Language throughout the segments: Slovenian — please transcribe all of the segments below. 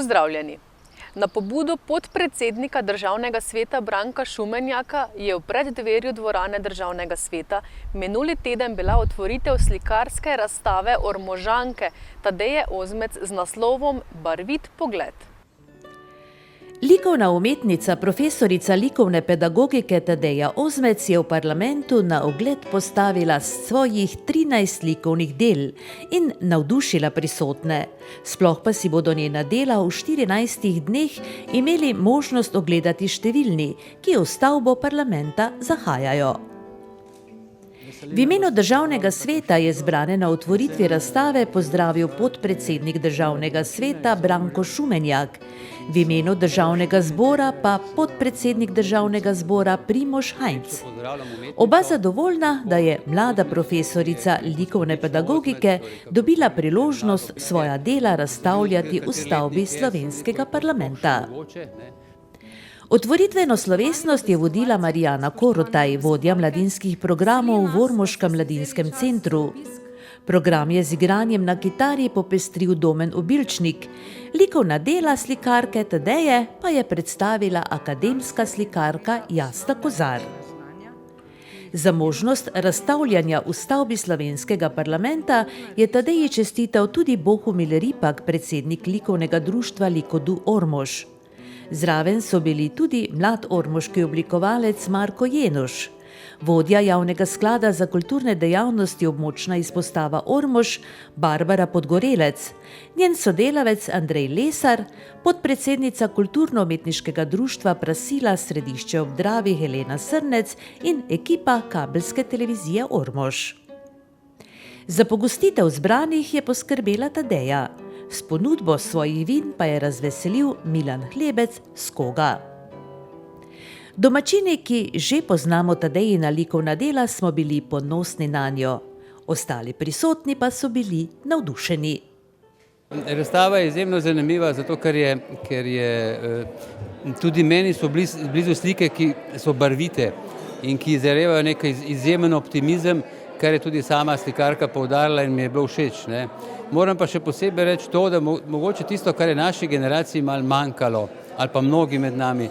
Pozdravljeni! Na pobudo podpredsednika Državnega sveta Branka Šumenjaka je v preddverju dvorane Državnega sveta minuli teden bila otvoritev slikarske razstave Ormožanke Tadeje Ozmec z naslovom Barvit pogled. Likovna umetnica, profesorica likovne pedagogike Tadeja Ozmec je v parlamentu na ogled postavila svojih 13 likovnih del in navdušila prisotne. Sploh pa si bodo njena dela v 14 dneh imeli možnost ogledati številni, ki v stavbo parlamenta zahajajo. V imenu Državnega sveta je zbrane na otvoritvi razstave pozdravil podpredsednik Državnega sveta Branko Šumenjak, v imenu Državnega zbora pa podpredsednik Državnega zbora Primož Hajnc. Oba zadovoljna, da je mlada profesorica likovne pedagogike dobila priložnost svoja dela razstavljati v stavbi slovenskega parlamenta. Otvoritveno slovesnost je vodila Marijana Korotaj, vodja mladinskih programov v Ormoškem mladinskem centru. Program je z igranjem na kitari popestril Domen Obilčnik, likovna dela slikarke Tadeje pa je predstavila akademska slikarka Jasta Kozar. Za možnost razstavljanja v stavbi slovenskega parlamenta je Tadeji čestital tudi Bohumil Ripak, predsednik likovnega društva Likodu Ormož. Zraven so bili tudi mlad ormoški oblikovalec Marko Jenoš, vodja javnega sklada za kulturne dejavnosti območna izpostava Ormož Barbara Podgorelec, njen sodelavec Andrej Lesar, podpredsednica kulturno-umetniškega društva Prasila Središče ob Dravi Helena Srnec in ekipa kabelske televizije Ormož. Za pogostitev zbranih je poskrbela Tadeja. S ponudbo svojih vin pa je razveselil Milan Hlebec s Koga. Domačini, ki že poznamo Tadejina likovna dela, smo bili ponosni nanjo. Ostali prisotni pa so bili navdušeni. Razstava je izjemno zanimiva, zato ker tudi meni so blizu slike, ki so barvite in ki izražajo nek izjemen optimizem, kar je tudi sama slikarka poudarila in mi je bilo všeč. Moram pa še posebej reči to, da mogoče tisto, kar je naši generaciji malo manjkalo, ali pa mnogi med nami,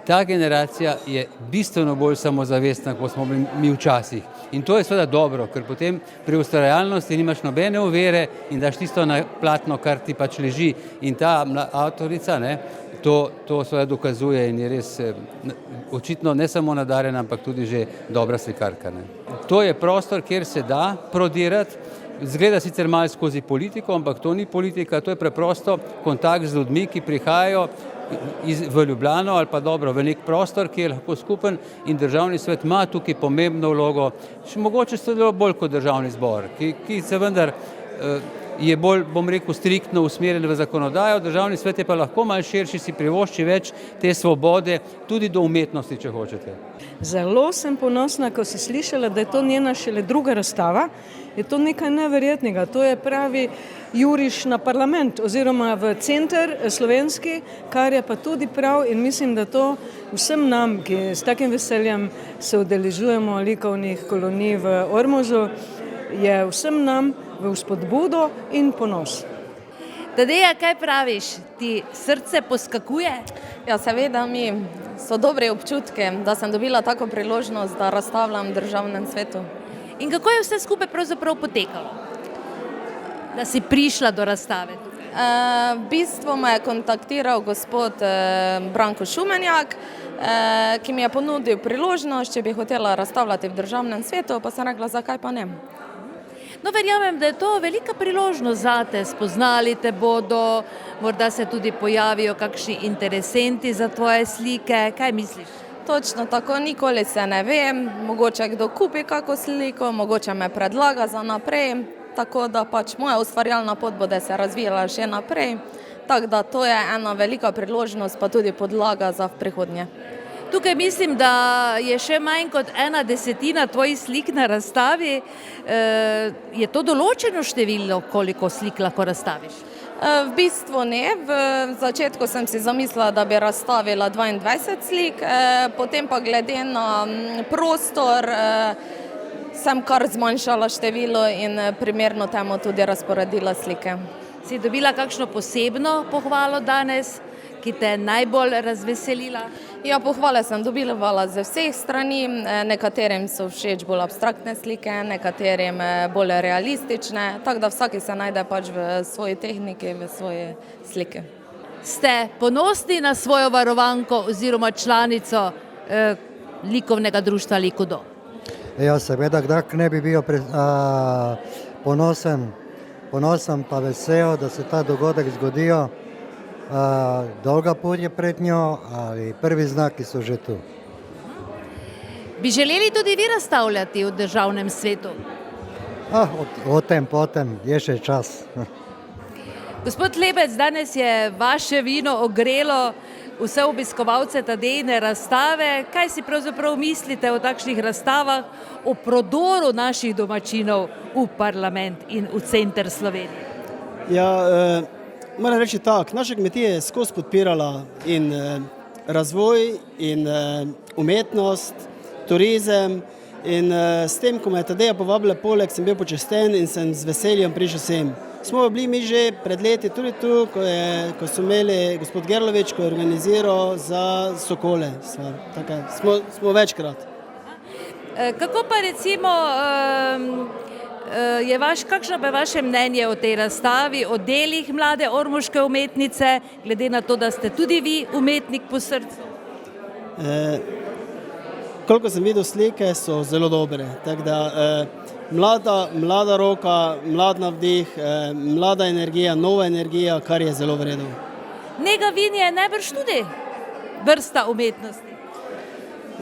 ta generacija je bistveno bolj samozavestna, kot smo bili mi včasih. In to je seveda dobro, ker potem pri ustvarjalnosti nimaš nobene ovire in daš tisto na platno, kar ti pač leži. In ta avtorica to seveda dokazuje in je res očitno ne samo nadarjena, ampak tudi že dobra slikarka. To je prostor, kjer se da prodirati. Zgleda sicer malo skozi politiko, ampak to ni politika, to je preprosto kontakt z ljudmi, ki prihajajo v Ljubljano ali pa dobro v nek prostor, ki je lahko skupen in Državni svet ima tukaj pomembno vlogo, še mogoče celo bolj kot Državni zbor, ki se vendar je bolj, bom rekel, striktno usmerjen v zakonodajo, Državni svet je pa lahko malo širši, si privošči več te svobode, tudi do umetnosti, če hočete. Zelo sem ponosna, ko si slišala, da je to njena šele druga razstava. Je to nekaj neverjetnega. To je pravi juriš na parlament oziroma v center slovenski, kar je pa tudi prav in mislim, da to vsem nam, ki s takim veseljem se udeležujemo likovnih kolonij v Ormožu, je vsem nam v vzpodbudo in ponos. Tadeja, kaj praviš? Ti srce poskakuje? Ja, seveda mi so dobre občutke, da sem dobila tako priložnost, da razstavljam v Državnem svetu. In kako je vse skupaj pravzaprav potekalo, da si prišla do razstave? V bistvu me je kontaktiral gospod Branko Šumenjak, ki mi je ponudil priložnost, če bi hotela razstavljati v Državnem svetu, pa sem rekla, zakaj pa ne. No, verjamem, da je to velika priložnost zate, spoznali te bodo, morda se tudi pojavijo kakšni interesenti za tvoje slike, kaj misliš? Točno tako, nikoli se ne vem, mogoče kdo kupi kako sliko, mogoče me predlaga za naprej, tako da pač moja ustvarjalna pot bo se razvijala še naprej, tako da to je ena velika priložnost, pa tudi podlaga za prihodnje. Tukaj mislim, da je še manj kot 1/10 tvojih slik na razstavi. Je to določeno število, koliko slik lahko razstaviš? V bistvu ne. V začetku sem si zamislila, da bi razstavila 22 slik, potem pa glede na prostor sem kar zmanjšala število in primerno temu tudi razporedila slike. Si dobila kakšno posebno pohvalo danes, ki te je najbolj razveselila? Ja, pohvale sem dobivala z vseh strani, nekaterim so všeč bolj abstraktne slike, nekaterim bolj realistične, tako da vsaki se najde pač v svoji tehniki, v svoje slike. Ste ponosni na svojo varovanko oziroma članico likovnega društva Likudo? Ja, seveda, kdaj ne bi bil ponosen pa vesel, da se ta dogodek zgodijo. Dolga pot je pred njo, ali prvi znaki so že tu. Bi želeli tudi vi razstavljati v državnem svetu? Potem, je še čas. Gospod Lebec, danes je vaše vino ogrelo vse obiskovalce Tadejine razstave. Kaj si pravzaprav mislite o takšnih razstavah, o prodoru naših domačinov v parlament in v center Slovenije? Ja, moram reči tako, naša kmetija je skozi podpirala in razvoj in umetnost, turizem in s tem, ko me je Tadeja povabila poleg, sem bil počasten in sem z veseljem prišel sem. Smo bili mi že pred leti tudi tu, ko so imeli gospod Gerlovič, ko je organiziral za Sokole. Smo večkrat. Kako pa recimo, kakšno pa je vaše mnenje o tej razstavi, o delih mlade ormoške umetnice, glede na to, da ste tudi vi umetnik po srcu? Koliko sem videl slike, so zelo dobre. Tako da mlada roka, mlad navdih, mlada energija, nova energija, kar je zelo vredno. Nega vin je najbrž tudi vrsta umetnosti.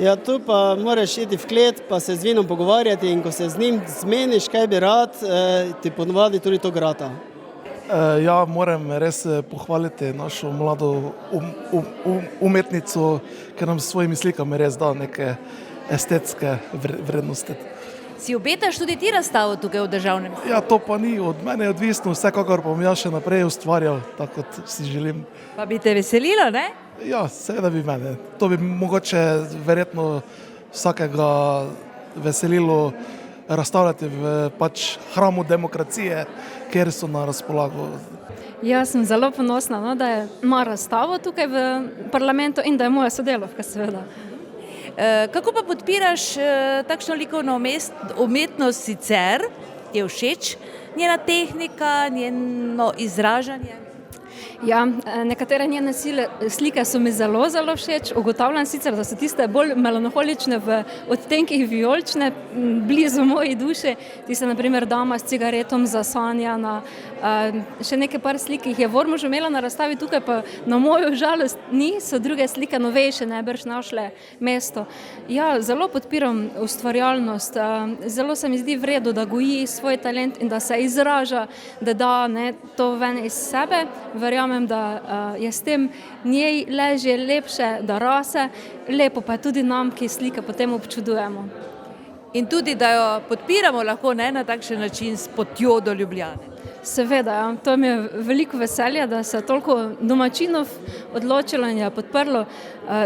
Ja, tu pa moraš iti v klet, pa se z vinom pogovarjati in ko se z njim zmeniš, kaj bi rad, ti ponovadi tudi to grata. Ja, moram res pohvaliti našo mlado umetnico, ker nam s svojimi slikami res da neke estetske vrednosti. Si obetaš tudi ti razstavo tukaj v državnem? Ja, to pa ni od mene odvisno, vsekakor bom jaz še naprej ustvarjal, tako kot si želim. Pa bi te veselilo, ne? Ja, seveda bi mene. To bi mogoče verjetno vsakega veselilo razstavljati v hramu demokracije, kjer so na razpolago. Jaz sem zelo ponosna, da ima razstavo tukaj v parlamentu in da je moja sodelavka, seveda. Kako pa podpiraš takšno likovno umetnost sicer? Je všeč njena tehnika, njeno izražanje? Ja, nekatere njene slike so mi zelo, zelo všeč. Ugotavljam sicer, da so tiste bolj melanholične v odtenkih vijolične, blizu moji duši. Tiste, na primer, dama s cigaretom zasanjana. Še nekaj par slik jih je v Ormožu imela na razstavi, tukaj pa na mojo žalost niso druge slike novejše najbrž našle mesto. Ja, zelo podpiram ustvarjalnost. Zelo se mi zdi v redu, da goji svoj talent in da se izraža, da da to ven iz sebe. Verjamem, da je s tem njej ležje lepše, da rase, lepo pa je tudi nam, ki slike potem občudujemo. In tudi, da jo podpiramo lahko na takšen način s potjo do Ljubljane. Seveda, ja. To mi je veliko veselja, da se toliko domačinov odločilo in je podprlo.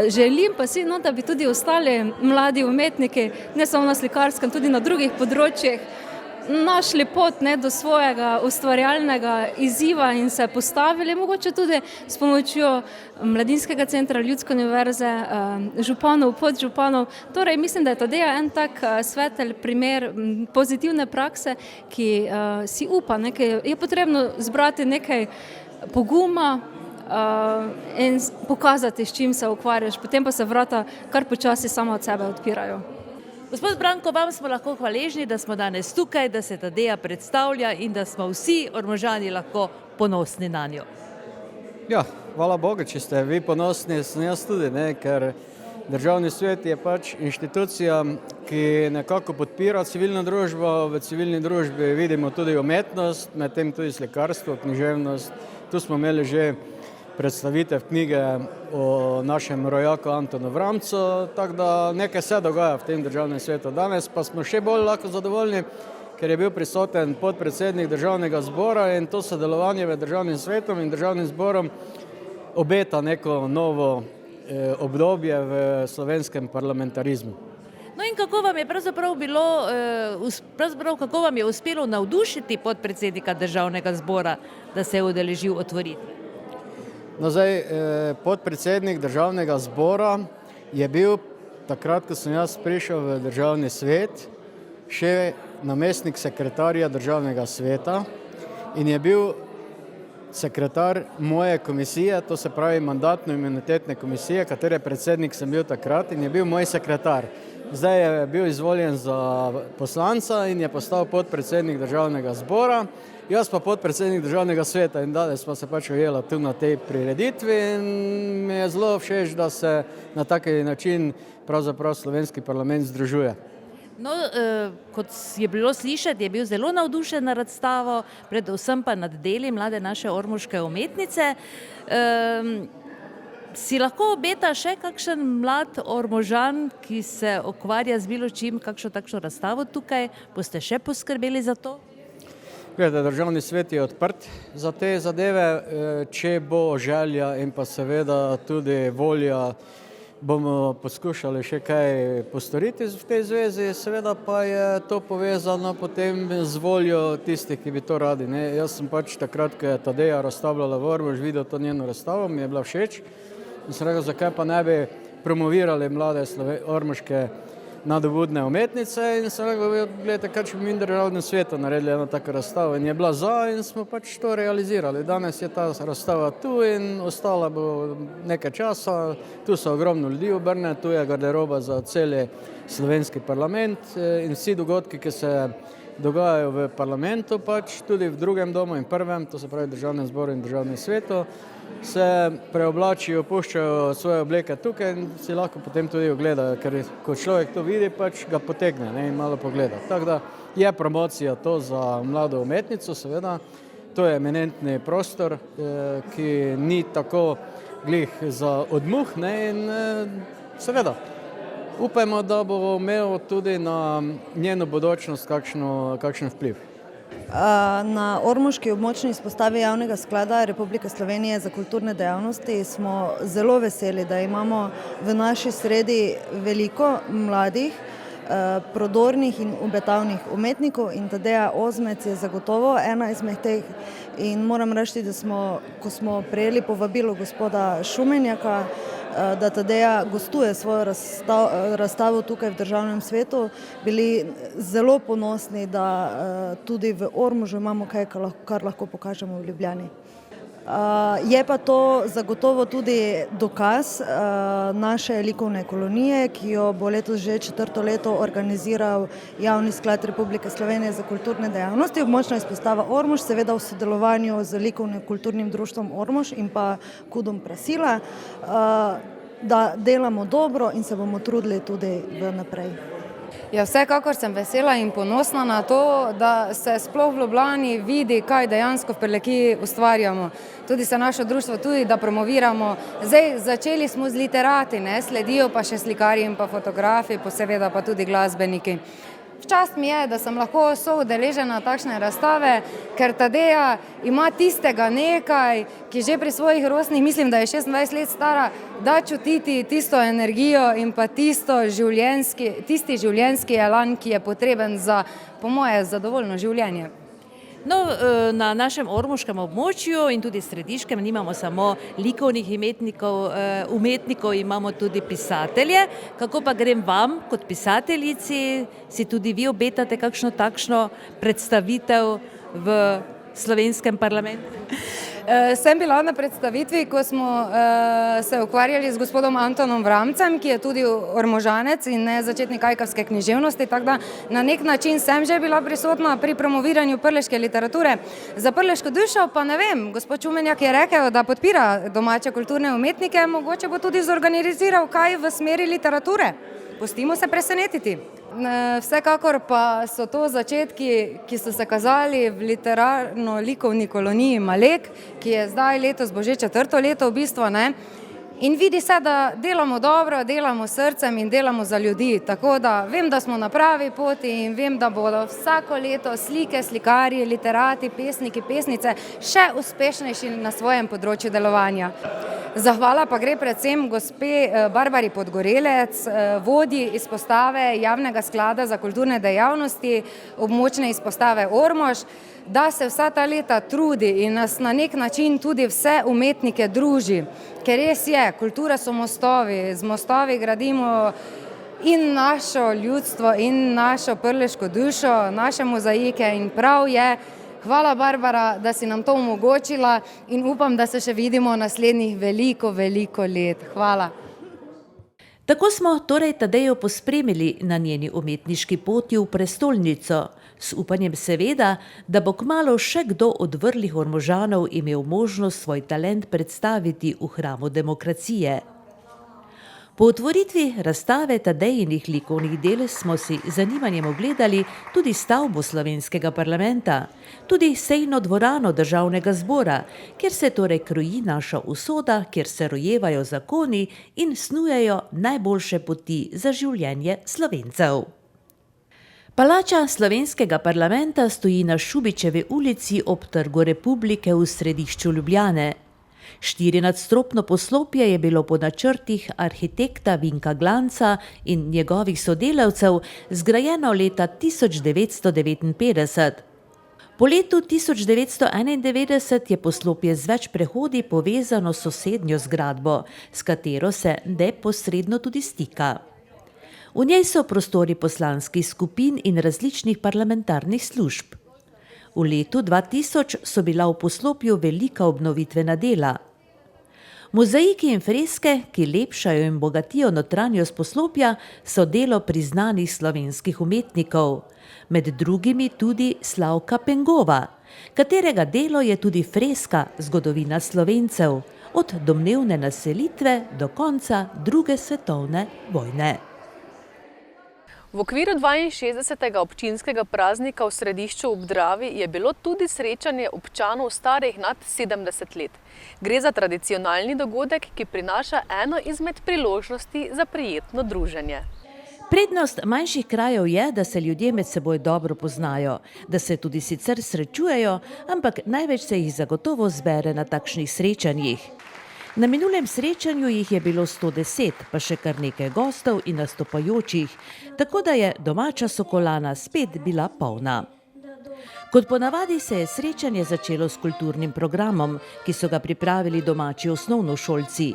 Želim pa si, da bi tudi ostali mladi umetniki, ne samo na slikarskem, tudi na drugih področjih, našli pot do svojega ustvarjalnega izziva in se postavili, mogoče tudi s pomočjo Mladinskega centra, Ljudske univerze, županov, podžupanov. Torej, mislim, da je Tadeja en tak svetel primer pozitivne prakse, ki si upa, je potrebno zbrati nekaj poguma in pokazati, s čim se ukvarjaš, potem pa se vrata kar počasi samo od sebe odpirajo. Gospod Branko, vam smo lahko hvaležni, da smo danes tukaj, da se Tadeja predstavlja in da smo vsi Ormožani lahko ponosni na njo. Ja, hvala Bogu, če ste vi ponosni, sem jaz tudi, ker Državni svet je inštitucija, ki nekako podpira civilno družbo. V civilni družbi vidimo tudi umetnost, medtem tudi slikarstvo, književnost. Tu smo imeli že predstavitev knjige o našem rojaku Antonu Vramcu, tako da nekaj se dogaja v tem Državnem svetu. Danes pa smo še bolj lahko zadovoljni, ker je bil prisoten podpredsednik Državnega zbora in to sodelovanje med Državnim svetom in Državnim zborom obeta neko novo obdobje v slovenskem parlamentarizmu. No in kako vam je kako vam je uspelo navdušiti podpredsednika državnega zbora, da se je udeležil otvoritve? No, zdaj, podpredsednik državnega zbora je bil takrat, ko sem jaz prišel v državni svet, še namestnik sekretarja državnega sveta in je bil sekretar moje komisije, to se pravi mandatno-imunitetne komisije, katere predsednik sem bil takrat in je bil moj sekretar. Zdaj je bil izvoljen za poslanca in je postal podpredsednik državnega zbora, jaz pa podpredsednik državnega sveta in danes smo se pač ujela tu na tej prireditvi in mi je zelo všeč, da se na tak način pravzaprav slovenski parlament združuje. No, kot je bilo slišati, je bil zelo navdušen nad razstavo, predvsem pa nad deli mlade naše ormoške umetnice. Si lahko obeta še kakšen mlad Ormožan, ki se ukvarja z bilo čim, kakšno takšno razstavo tukaj? Boste še poskrbeli za to? Gledajte, državni svet je odprt za te zadeve, če bo želja in pa seveda tudi volja, bomo poskušali še kaj postoriti v tej zvezi, seveda pa je to povezano potem z voljo tistih, ki bi to radi. Jaz sem pač takrat, ko je Tadeja razstavljala v Ormož, videl to njeno razstavo, mi je bila všeč in sem rekel, zakaj pa ne bi promovirali mlade ormoške nadobudne umetnice in sem rekel, gledajte, kaj če bi mi v državnem svetu naredili eno tako razstavo in je bila za in smo pač to realizirali. Danes je ta razstava tu in ostala bo nekaj časa, tu so ogromno ljudi obrne, tu je garderoba za celi slovenski parlament in vsi dogodki, ki se dogajajo v parlamentu, pač tudi v drugem domu in prvem, to se pravi državnem zboru in državnem svetu, se preoblačijo, puščajo svoje obleke tukaj in si lahko potem tudi ogledajo, ker ko človek to vidi, pač ga potegne in malo pogleda. Tako da je promocija to za mlado umetnico, seveda, to je eminentni prostor, ki ni tako glih za odmuh in seveda upajmo, da bo imel tudi na njeno bodočnost kakšen vpliv. Na ormoški območni izpostavi Javnega sklada Republike Slovenije za kulturne dejavnosti smo zelo veseli, da imamo v naši sredi veliko mladih, prodornih in obetavnih umetnikov in Tadeja Ozmec je zagotovo ena izmed teh in moram reči, da ko smo prejeli povabilo gospoda Šumenjaka, da Tadeja gostuje svojo razstavo tukaj v državnem svetu, bili zelo ponosni, da tudi v Ormožu imamo kaj, kar lahko pokažemo v Ljubljani. Je pa to zagotovo tudi dokaz naše likovne kolonije, ki jo bo letos že 4. leto organiziral Javni sklad Republike Slovenije za kulturne dejavnosti, območna izpostava Ormož, seveda v sodelovanju z likovno-kulturnim društvom Ormož in pa Kudom Prasila, da delamo dobro in se bomo trudili tudi naprej. Ja, vsekakor sem vesela in ponosna na to, da se sploh v Ljubljani vidi, kaj dejansko v Prlekiji ustvarjamo. Tudi se naše društvo tudi, da promoviramo. Zdaj, začeli smo z literati, sledijo pa še slikarji in pa fotografi, seveda pa tudi glasbeniki. Včast mi je, da sem lahko soudeležena takšne razstave, ker Tadeja ima tistega nekaj, ki že pri svojih rosnih, mislim, da je 26 let stara, da čutiti tisto energijo in pa tisti življenjski elan, ki je potreben za, po moje, zadovoljno življenje. No, na našem ormoškem območju in tudi središkem nimamo samo likovnih umetnikov, imamo tudi pisatelje. Kako pa grem vam kot pisateljici, si tudi vi obetate kakšno takšno predstavitev v slovenskem parlamentu? Sem bila na predstavitvi, ko smo se ukvarjali z gospodom Antonom Vramcem, ki je tudi ormožanec in ne začetnik ajkavske književnosti, tako da na nek način sem že bila prisotna pri promoviranju prleške literature. Za prleško dušo pa ne vem, gospod Šumenjak je rekel, da podpira domače kulturne umetnike, mogoče bo tudi zorganiziral kaj v smeri literature. Pustimo se presenetiti. Vsekakor pa so to začetki, ki so se kazali v literarno-likovni koloniji Malek, ki je zdaj letos bo že 4. leto v bistvu, in vidi se, da delamo dobro, delamo srcem in delamo za ljudi, tako da vem, da smo na pravi poti in vem, da bodo vsako leto slike, slikarji, literati, pesniki, pesnice še uspešnejši na svojem področju delovanja. Zahvala pa gre predvsem gospe Barbari Podgorelec, vodji izpostave Javnega sklada za kulturne dejavnosti, območne izpostave Ormož, da se vsa ta leta trudi in nas na nek način tudi vse umetnike druži. Ker res je, kultura so mostovi, z mostovi gradimo in našo ljudstvo in našo prleško dušo, naše mozaike in prav je. Hvala, Barbara, da si nam to omogočila in upam, da se še vidimo naslednjih veliko let. Hvala. Tako smo torej Tadejo pospremili na njeni umetniški poti v prestolnico, s upanjem seveda, da bo kmalu še kdo od vrlih Ormožanov imel možnost svoj talent predstaviti v hramu demokracije. Po otvoritvi razstave Tadejinih likovnih del smo si z zanimanjem ogledali tudi stavbo slovenskega parlamenta, tudi sejno dvorano državnega zbora, kjer se torej kroji naša usoda, kjer se rojevajo zakoni in snujejo najboljše poti za življenje Slovencev. Palača slovenskega parlamenta stoji na Šubičevi ulici ob Trgu Republike v središču Ljubljane. 4-nadstropno poslopje je bilo po načrtih arhitekta Vinka Glanca in njegovih sodelavcev zgrajeno leta 1959. Po letu 1991 je poslopje z več prehodi povezano s sosednjo zgradbo, s katero se neposredno tudi stika. V njej so prostori poslanskih skupin in različnih parlamentarnih služb. V letu 2000 so bila v poslopju velika obnovitvena dela. Mozaiki in freske, ki lepšajo in bogatijo notranjost poslopja, so delo priznanih slovenskih umetnikov, med drugimi tudi Slavka Pengova, katerega delo je tudi freska Zgodovina Slovencev, od domnevne naselitve do konca II. Svetovne vojne. V okviru 62. občinskega praznika v središču ob Dravi je bilo tudi srečanje občanov starih nad 70 let. Gre za tradicionalni dogodek, ki prinaša eno izmed priložnosti za prijetno druženje. Prednost manjših krajev je, da se ljudje med seboj dobro poznajo, da se tudi sicer srečujejo, ampak največ se jih zagotovo zbere na takšnih srečanjih. Na minulem srečanju jih je bilo 110, pa še kar nekaj gostov in nastopajočih, tako da je domača Sokolana spet bila polna. Kot ponavadi se je srečanje začelo s kulturnim programom, ki so ga pripravili domači osnovnošolci.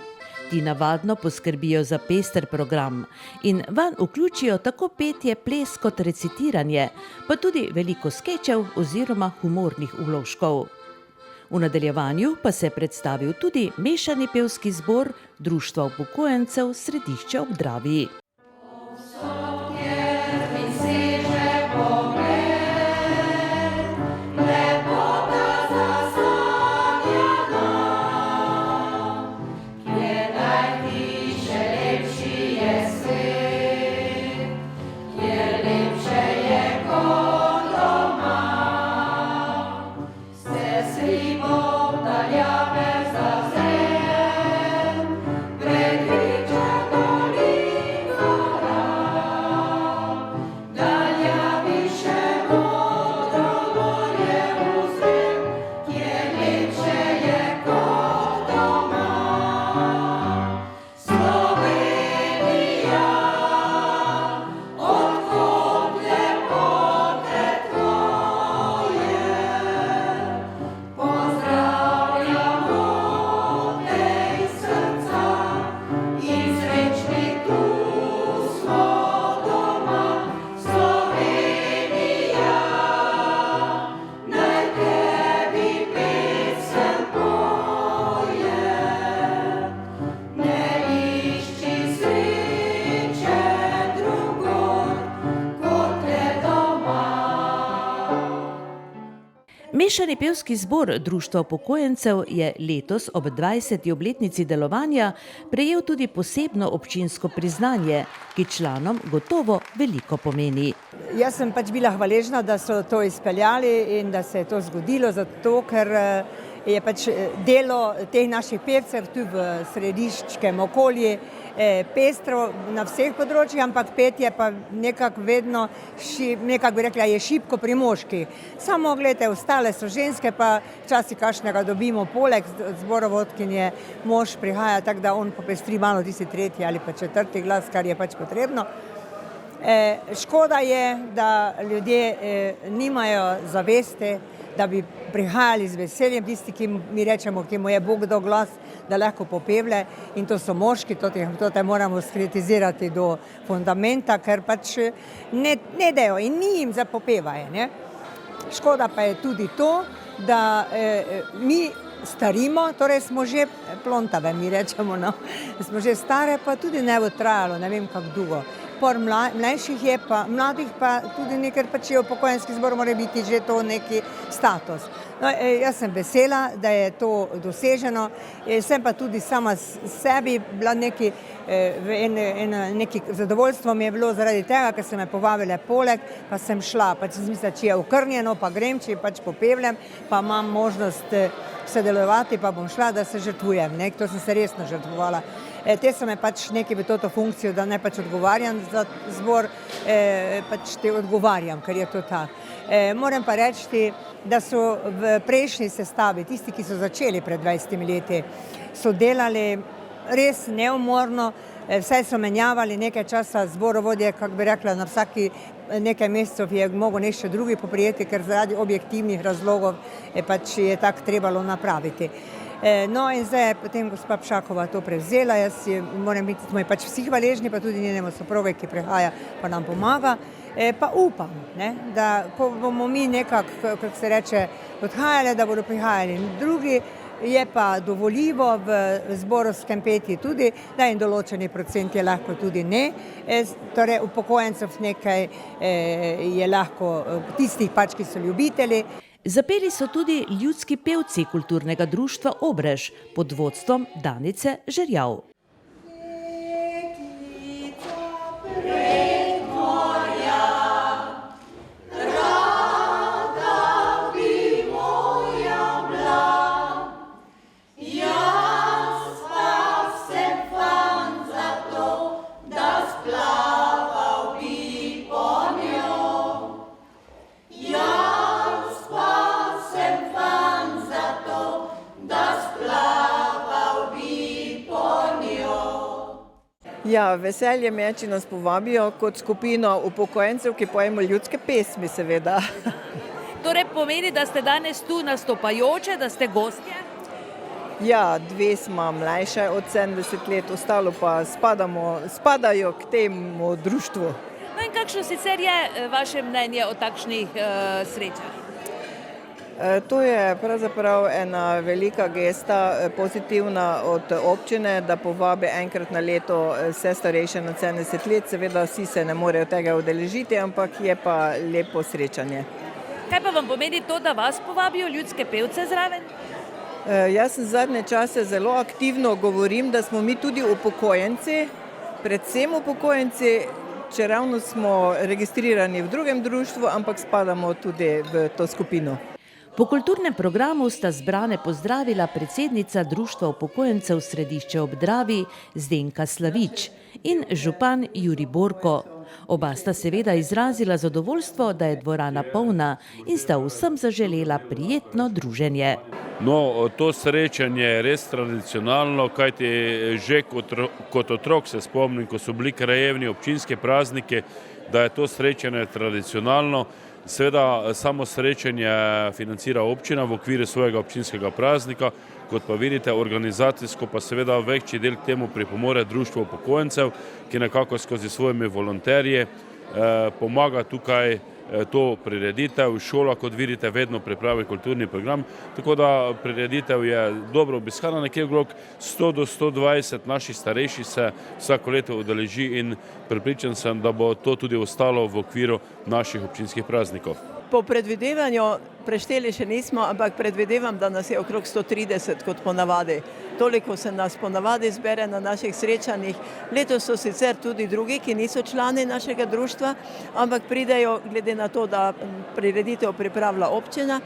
Ti navadno poskrbijo za pester program in vanj vključijo tako petje, ples kot recitiranje, pa tudi veliko skečev oziroma humornih vložkov. V nadaljevanju pa se je predstavil tudi mešani pevski zbor Društva upokojencev Središče ob Dravi. Mešani pevski zbor Društva upokojencev je letos ob 20. obletnici delovanja prejel tudi posebno občinsko priznanje, ki članom gotovo veliko pomeni. Jaz sem pač bila hvaležna, da so to izpeljali in da se je to zgodilo, zato ker je pač delo teh naših pevcev tu v središčkem okolju pestro na vseh področjih, ampak petje pa nekako vedno, nekako bi rekla, je šibko pri moških. Samo gledajte, ostale so ženske, pa včasih kakšnega dobimo poleg zborovodkinje, mož prihaja, tako da on popestri malo tisti tretji ali pa četrti glas, kar je pač potrebno. Škoda je, da ljudje nimajo zavesti, da bi prihajali z veseljem, tisti, ki mi rečemo, ki mu je Bog dal glas, da lahko popevle, in to so moški, to te moramo skritizirati do fundamenta, ker pač ne dajo in ni jim za popevanje. Škoda pa je tudi to, da mi starimo, torej smo že plontave, mi rečemo, no. Smo že stare, pa tudi ne bo trajalo, ne vem kako dolgo. Por mlajših je pa, mladih pa tudi nekaj, pač je upokojenski zbor, mora biti že to neki status. No, jaz sem vesela, da je to doseženo, sem pa tudi sama sebi bila neki zadovoljstvo mi je bilo zaradi tega, ker so me povabile poleg, pa sem šla, pač sem mislila, če je okrnjeno, pa grem, če pač popevljem, pa imam možnost sodelovati, pa bom šla, da se žrtvujem, ne, to sem se resno žrtvovala. Te so me pač nekaj v to funkcijo, da ne pač odgovarjam za zbor, pač te odgovarjam, ker je to tako. Moram pa reči, da so v prejšnji sestavi, tisti, ki so začeli pred 20 leti, so delali res neumorno, vse so menjavali nekaj časa zborovodje, kako bi rekla, na vsaki nekaj mesecev je mogel nešto drugi poprijeti, ker zaradi objektivnih razlogov pač je tako trebalo napraviti. No in zdaj je potem gospa Pšakova to prevzela, jaz moram biti, smo pač vsi hvaležni, pa tudi njenemu soprogu, ki prihaja, pa nam pomaga, pa upam, ne, da ko bomo mi nekako, kako se reče, odhajali, da bodo prihajali drugi, je pa dovoljivo v zborovskem petju tudi, da in določeni procent je lahko tudi ne, torej upokojencev nekaj je lahko tistih pač, ki so ljubitelji. Zapeli so tudi ljudski pevci kulturnega društva Obrež pod vodstvom Danice Žerjav. Ja, veselje me je, če nas povabijo kot skupino upokojencev, ki pojemo ljudske pesmi, seveda. Torej pomeni, da ste danes tu nastopajoče, da ste gostje? Ja, dve smo mlajše od 70 let, ostalo pa spadajo k temu društvu. No in kakšno sicer je vaše mnenje o takšnih srečah? To je pravzaprav ena velika gesta, pozitivna od občine, da povabi enkrat na leto vse starejše nad 70 let. Seveda vsi se ne morejo tega udeležiti, ampak je pa lepo srečanje. Kaj pa vam pomeni to, da vas povabijo ljudske pevce zraven? Jaz sem zadnje čase zelo aktivno govorim, da smo mi tudi upokojenci, predvsem upokojenci, čeravno smo registrirani v drugem društvu, ampak spadamo tudi v to skupino. Po kulturnem programu sta zbrane pozdravila predsednica Društva upokojencev Središče ob Dravi Zdenka Slavič in župan Jurij Borko. Oba sta seveda izrazila zadovoljstvo, da je dvorana polna in sta vsem zaželela prijetno druženje. No, to srečanje je res tradicionalno, kajti že kot otrok se spomnim, ko so bili krajevni občinski prazniki, da je to srečanje tradicionalno. Seveda samo srečanje financira občina v okviru svojega občinskega praznika, kot pa vidite organizacijsko pa seveda večji del k temu pripomore Društvo upokojencev, ki nekako skozi svojimi volonterji pomaga tukaj to prireditev. Šola, kot vidite, vedno pripravi kulturni program, tako da prireditev je dobro obiskana, nekje okrog 100 do 120 naših starejših se vsako leto udeleži in prepričan sem, da bo to tudi ostalo v okviru naših občinskih praznikov. Po predvidevanju, prešteli še nismo, ampak predvidevam, da nas je okrog 130 kot ponavadi. Toliko se nas ponavadi zbere na naših srečanjih. Letos so sicer tudi drugi, ki niso člani našega društva, ampak pridejo glede na to, da prireditev pripravlja občina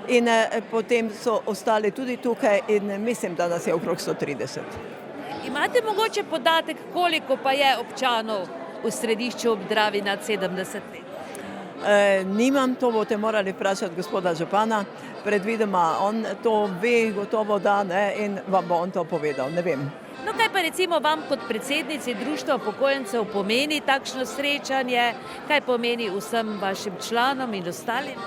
in potem so ostali tudi tukaj in mislim, da nas je okrog 130. Imate mogoče podatek, koliko pa je občanov v Središču ob Dravi nad 70 let? Nimam, to boste morali vprašati gospoda župana, predvidoma on to ve, gotovo da, ne, in vam bo on to povedal, ne vem. No, kaj pa recimo vam kot predsednici Društva upokojencev pomeni takšno srečanje, kaj pomeni vsem vašim članom in ostalim?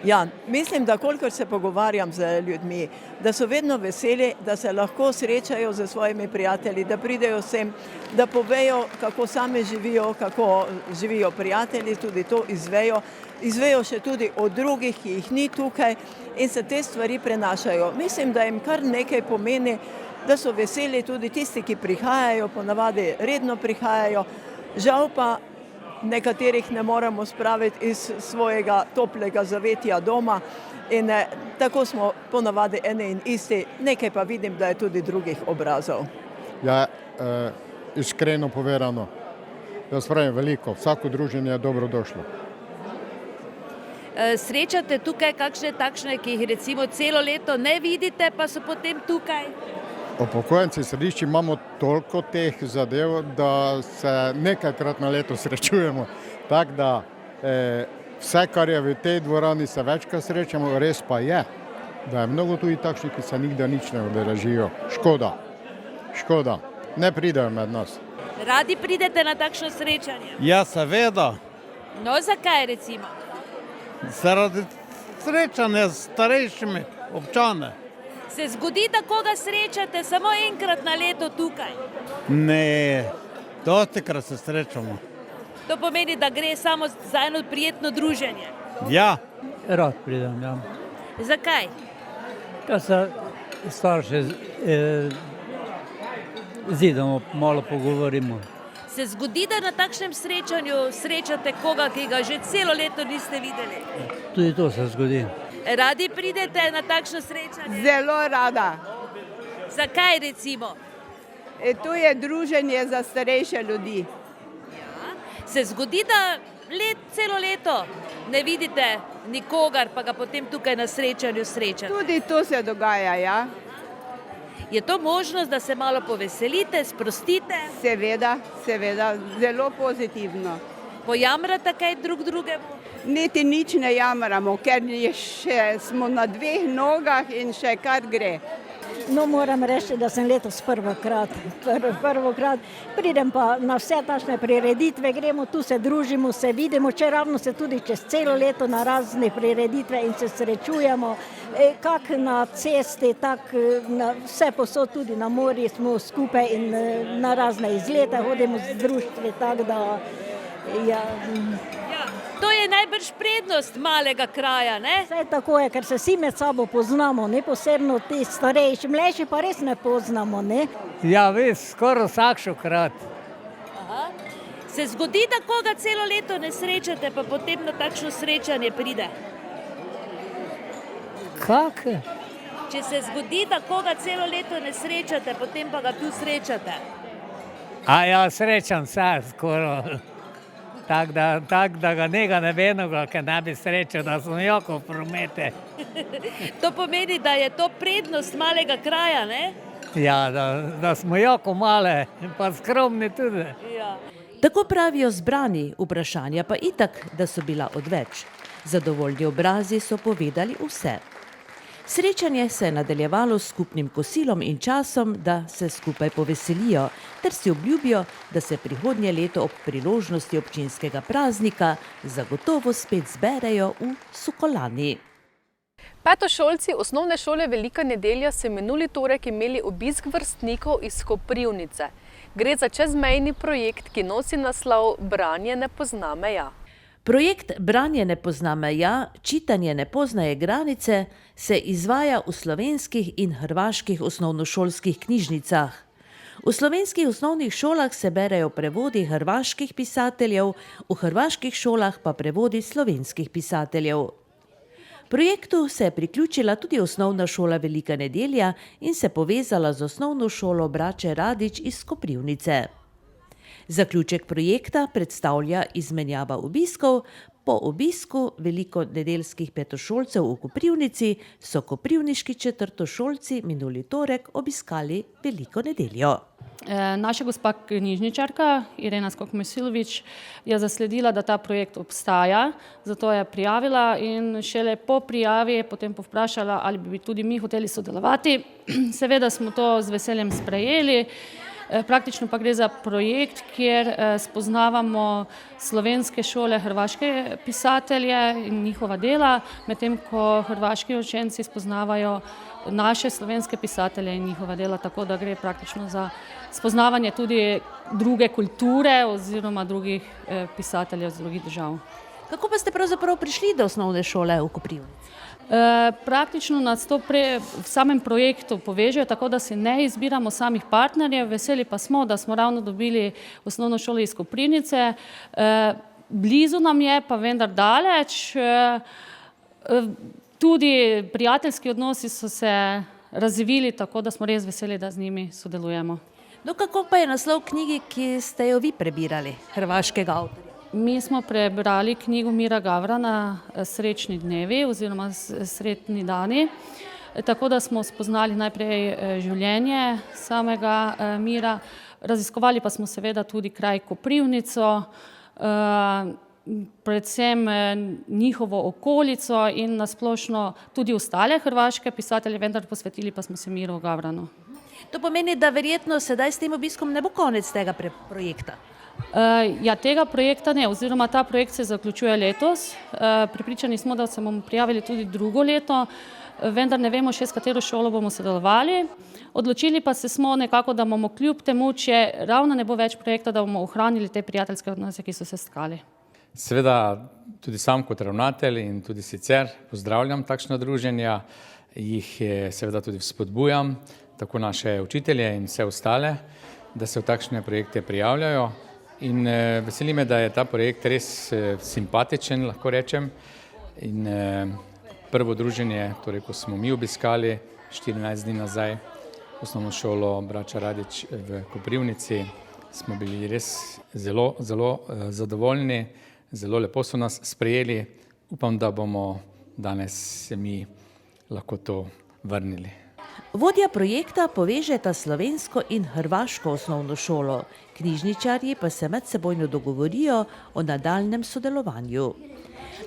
Ja, mislim, da kolikor se pogovarjam z ljudmi, da so vedno veseli, da se lahko srečajo z svojimi prijatelji, da pridejo sem, da povejo, kako sami živijo, kako živijo prijatelji, tudi to izvejo. Izvejo še tudi od drugih, ki jih ni tukaj in se te stvari prenašajo. Mislim, da jim kar nekaj pomeni, da so veseli tudi tisti, ki prihajajo, ponavadi redno prihajajo. Žal pa nekaterih ne moremo spraviti iz svojega toplega zavetja doma in tako smo ponavadi eni in isti, nekaj pa vidim, da je tudi drugih obrazov. Ja, iskreno povedano, jaz pravim veliko, vsako druženje je dobrodošlo. Srečate tukaj kakšne takšne, ki jih recimo celo leto ne vidite, pa so potem tukaj? Upokojenci središči imamo toliko teh zadev, da se nekajkrat na leto srečujemo. Tako da vse, kar je v tej dvorani, se večkrat srečamo, res pa je, da je mnogo tudi takšnih, ki se nikdar nič ne udeležijo. Škoda, ne pridejo med nas. Radi pridete na takšno srečanje? Ja, seveda. No, zakaj recimo? Zaradi srečanja s starejšimi občane. Se zgodi, da koga srečate samo enkrat na leto tukaj? Ne, dostikrat se srečamo. To pomeni, da gre samo za eno prijetno druženje? Ja. Rad pridem, ja. Zakaj? Da se starše zidamo, malo pogovorimo. Se zgodi, da na takšnem srečanju srečate koga, ki ga že celo leto niste videli? Tudi to se zgodi. Radi pridete na takšno srečanje? Zelo rada. Zakaj recimo? To je druženje za starejše ljudi. Ja. Se zgodi, da celo leto ne vidite nikogar, pa ga potem tukaj na srečanju srečate? Tudi to se dogaja, ja. Je to možnost, da se malo poveselite, sprostite? Seveda, zelo pozitivno. Pojamrate kaj drug drugemu? Niti nič ne jamramo, ker še smo na dveh nogah in še kar gre. No, moram reči, da sem letos prvokrat. Pridem pa na vse takšne prireditve, gremo tu, se družimo, se vidimo, ravno se tudi čez celo leto na razne prireditve in se srečujemo, kak na cesti, tak na vse posod, tudi na morju smo skupaj in na razne izlete hodimo z društvi, tako da ja. To je najbrž prednost malega kraja, ne? Vse tako je, ker se vsi med sabo poznamo, ne posebno ti starejši, mlajši pa res ne poznamo, ne? Ja, ves, skoraj vsakšokrat. Se zgodi, da koga celo leto ne srečate, pa potem na takšno srečanje pride? Kak? Če se zgodi, da koga celo leto ne srečate, potem pa ga tu srečate? A ja, srečam se skoraj. Tako da ga ne venoga, ker ne bi srečal, da smo jako promete. To pomeni, da je to prednost malega kraja, ne? Ja, da smo jako male, pa skromni tudi. Ja. Tako pravijo zbrani, vprašanja pa itak, da so bila odveč. Zadovoljni obrazi so povedali vse. Srečanje se je nadaljevalo s skupnim kosilom in časom, da se skupaj poveselijo, ter si obljubijo, da se prihodnje leto ob priložnosti občinskega praznika zagotovo spet zberejo v Sokolani. Petošolci osnovne šole Velika nedelja so minuli torek imeli obisk vrstnikov iz Koprivnice. Gre za čezmejni projekt, ki nosi naslov Branje ne pozna meja. Projekt Branje ne pozna meja, čitanje ne poznaje granice se izvaja v slovenskih in hrvaških osnovnošolskih knjižnicah. V slovenskih osnovnih šolah se berejo prevodi hrvaških pisateljev, v hrvaških šolah pa prevodi slovenskih pisateljev. Projektu se je priključila tudi osnovna šola Velika nedelja in se povezala z osnovno šolo Braće Radić iz Koprivnice. Zaključek projekta predstavlja izmenjava obiskov, Po obisku velikonedeljskih petošolcev v Koprivnici so koprivniški četrtošolci minuli torek obiskali Veliko nedeljo. Naša gospa knjižničarka Irena Skok-Mesilović je zasledila, da ta projekt obstaja, zato je prijavila in šele po prijavi je potem povprašala, ali bi tudi mi hoteli sodelovati. Seveda smo to z veseljem sprejeli. Praktično pa gre za projekt, kjer spoznavamo slovenske šole, hrvaške pisatelje in njihova dela, medtem ko hrvaški učenci spoznavajo naše slovenske pisatelje in njihova dela, tako da gre praktično za spoznavanje tudi druge kulture oziroma drugih pisateljev z drugih držav. Kako pa ste pravzaprav prišli do osnovne šole v Koprivnici? Praktično nas to v samem projektu poveže, tako da si ne izbiramo samih partnerjev. Veseli pa smo, da smo ravno dobili osnovno šolo iz Koprivnice. Blizu nam je, pa vendar daleč. Tudi prijateljski odnosi so se razvili, tako da smo res veseli, da z njimi sodelujemo. No, kako pa je naslov knjigi, ki ste jo vi prebirali, hrvaškega avtorja? Mi smo prebrali knjigo Mira Gavrana Srečni dnevi oziroma Sretni dani, tako da smo spoznali najprej življenje samega Mira, raziskovali pa smo seveda tudi kraj Koprivnico, predvsem njihovo okolico in nasplošno tudi ostale hrvaške pisatelje, vendar posvetili pa smo se Miru Gavranu. To pomeni, da verjetno sedaj s tem obiskom ne bo konec tega projekta. Ja, tega projekta ne, oziroma ta projekt se zaključuje letos. Prepričani smo, da se bomo prijavili tudi drugo leto, vendar ne vemo še, s katero šolo bomo sodelovali. Odločili pa se smo nekako, da bomo kljub temu, če ravno ne bo več projekta, da bomo ohranili te prijateljske odnose, ki so se stkali. Seveda tudi sam kot ravnatelj in tudi sicer pozdravljam takšna druženja, jih seveda tudi vzpodbujam, tako naše učitelje in vse ostale, da se v takšne projekte prijavljajo. In veseli me, da je ta projekt res simpatičen, lahko rečem. In prvo druženje, torej ko smo mi obiskali 14 dni nazaj osnovno šolo Braća Radić v Koprivnici, smo bili res zelo zadovoljni, zelo lepo so nas sprejeli. Upam, da bomo danes mi lahko to vrnili. Vodja projekta povežeta slovensko in hrvaško osnovno šolo, knjižničarji pa se medsebojno dogovorijo o nadaljnjem sodelovanju.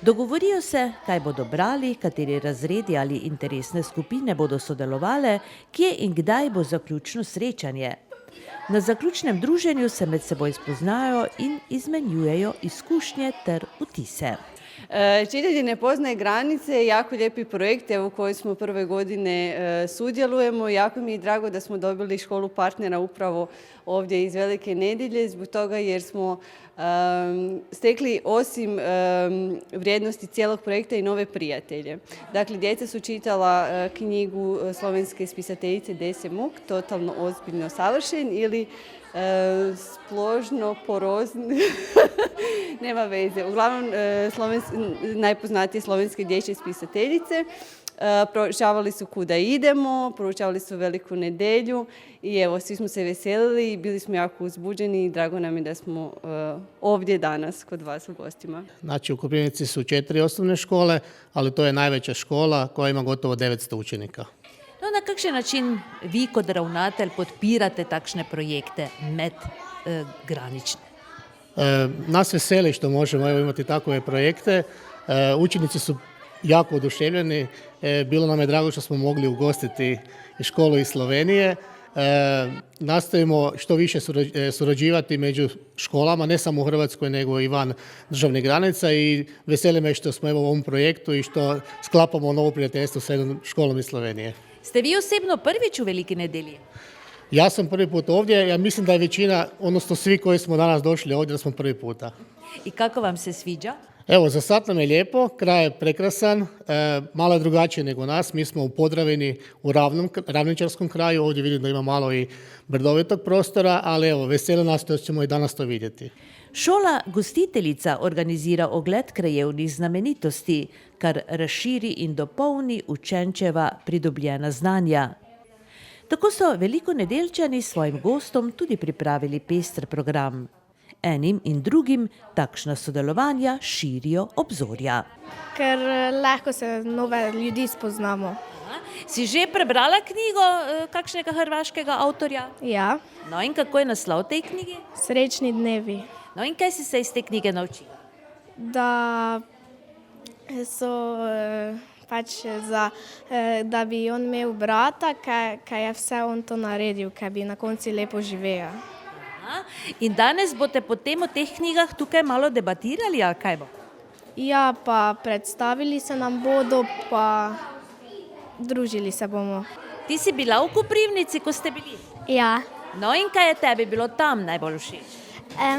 Dogovorijo se, kaj bodo brali, kateri razredi ali interesne skupine bodo sodelovale, kje in kdaj bo zaključno srečanje. Na zaključnem druženju se med seboj spoznajo in izmenjujejo izkušnje ter vtise. Čitanje ne poznaje granice je jako lijepi projekt u koji smo prve godine sudjelujemo. Jako mi je drago da smo dobili školu partnera upravo ovdje iz Velike Nedelje, zbog toga jer smo stekli osim vrijednosti cijelog projekta i nove prijatelje. Dakle, djeca su čitala knjigu slovenske spisateljice Dese Muk, Totalno ozbiljno savršen ili splošno porozni, nema veze. Uglavnom, najpoznatije slovenske dječje spisateljice. Proučavali su Kuda idemo, proučavali su Veliku nedelju i evo, svi smo se veselili i bili smo jako uzbuđeni i drago nam je da smo ovdje danas kod vas u gostima. Znači, u Koprivnici su 4 osnovne škole, ali to je najveća škola koja ima gotovo 900 učenika. No, na kakšen način vi kot ravnatelj podpirate takšne projekte medgranične? Nas veseli što možemo imati takove projekte. Učenici su jako oduševljeni. Bilo nam je drago što smo mogli ugostiti školu iz Slovenije. Nastojimo što više surađivati među školama, ne samo u Hrvatskoj, nego i van državnih granica i veseli me što smo u ovom projektu i što sklapamo novo prijateljstvo sa jednom školom iz Slovenije. Ste vi osebno prvič u Veliki nedelji? Ja sam prvi put ovdje, ja mislim da je većina, odnosno svi koji smo danas došli ovdje, da smo prvi puta. I kako vam se sviđa? Evo, za sad nam je lijepo, kraj je prekrasan, malo je drugačije nego nas, mi smo u Podravini, u ravničarskom kraju, ovdje vidim da ima malo i brdovitog prostora, ali evo, veseli nas što ćemo i danas to vidjeti. Šola gostiteljica organizira ogled krajevnih znamenitosti, kar razširi in dopolni učenčeva pridobljena znanja. Tako so velikonedeljčani svojim gostom tudi pripravili pester program. Enim in drugim takšna sodelovanja širijo obzorja. Ker lahko se nove ljudi spoznamo. Si že prebrala knjigo kakšnega hrvaškega avtorja? Ja. No in kako je naslov tej knjigi? Srečni dnevi. No in kaj si se iz te knjige naučila? Da so da bi on imel brata, kaj je vse on to naredil, kaj bi na koncu lepo živel. In danes boste potem o teh knjigah tukaj malo debatirali, ali kaj bo? Ja, pa predstavili se nam bodo, pa družili se bomo. Ti si bila v Koprivnici, ko ste bili? Ja. No in kaj je tebi bilo tam najbolj všeč?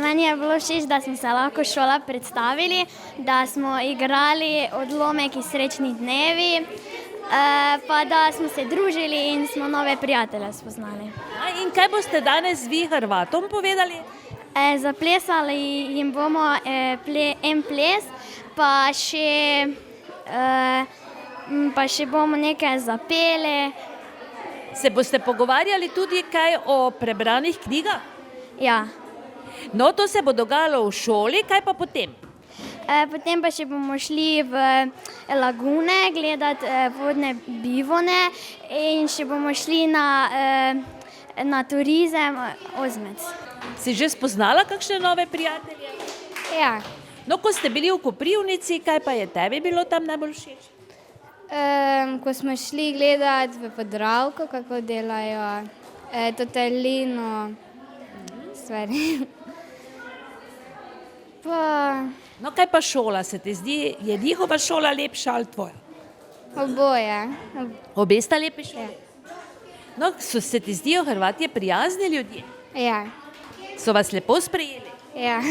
Meni je bilo všeč, da smo se lahko šola predstavili, da smo igrali odlomek iz Srečnih dnevi, pa da smo se družili in smo nove prijatelje spoznali. In kaj boste danes vi Hrvatom povedali? Zaplesali jim bomo en ples, pa še bomo nekaj zapeli. Se boste pogovarjali tudi kaj o prebranih knjigah? Ja. No, to se bo dogajalo v šoli, kaj pa potem? Potem pa še bomo šli v lagune, gledati vodne bivone in še bomo šli na turizem Ozmec. Si že spoznala kakšne nove prijatelje? Ja. No, ko ste bili v Koprivnici, kaj pa je tebi bilo tam najbolj všeč? Ko smo šli gledati v Podravko, kako delajo totalino stvari. No, kaj pa šola? Se ti zdi, je njihova šola lepša ali tvoja? Oboje. Obe sta lepi šoli? No, se ti zdijo Hrvatje prijazni ljudje? Ja. So vas lepo sprejeli? Ja.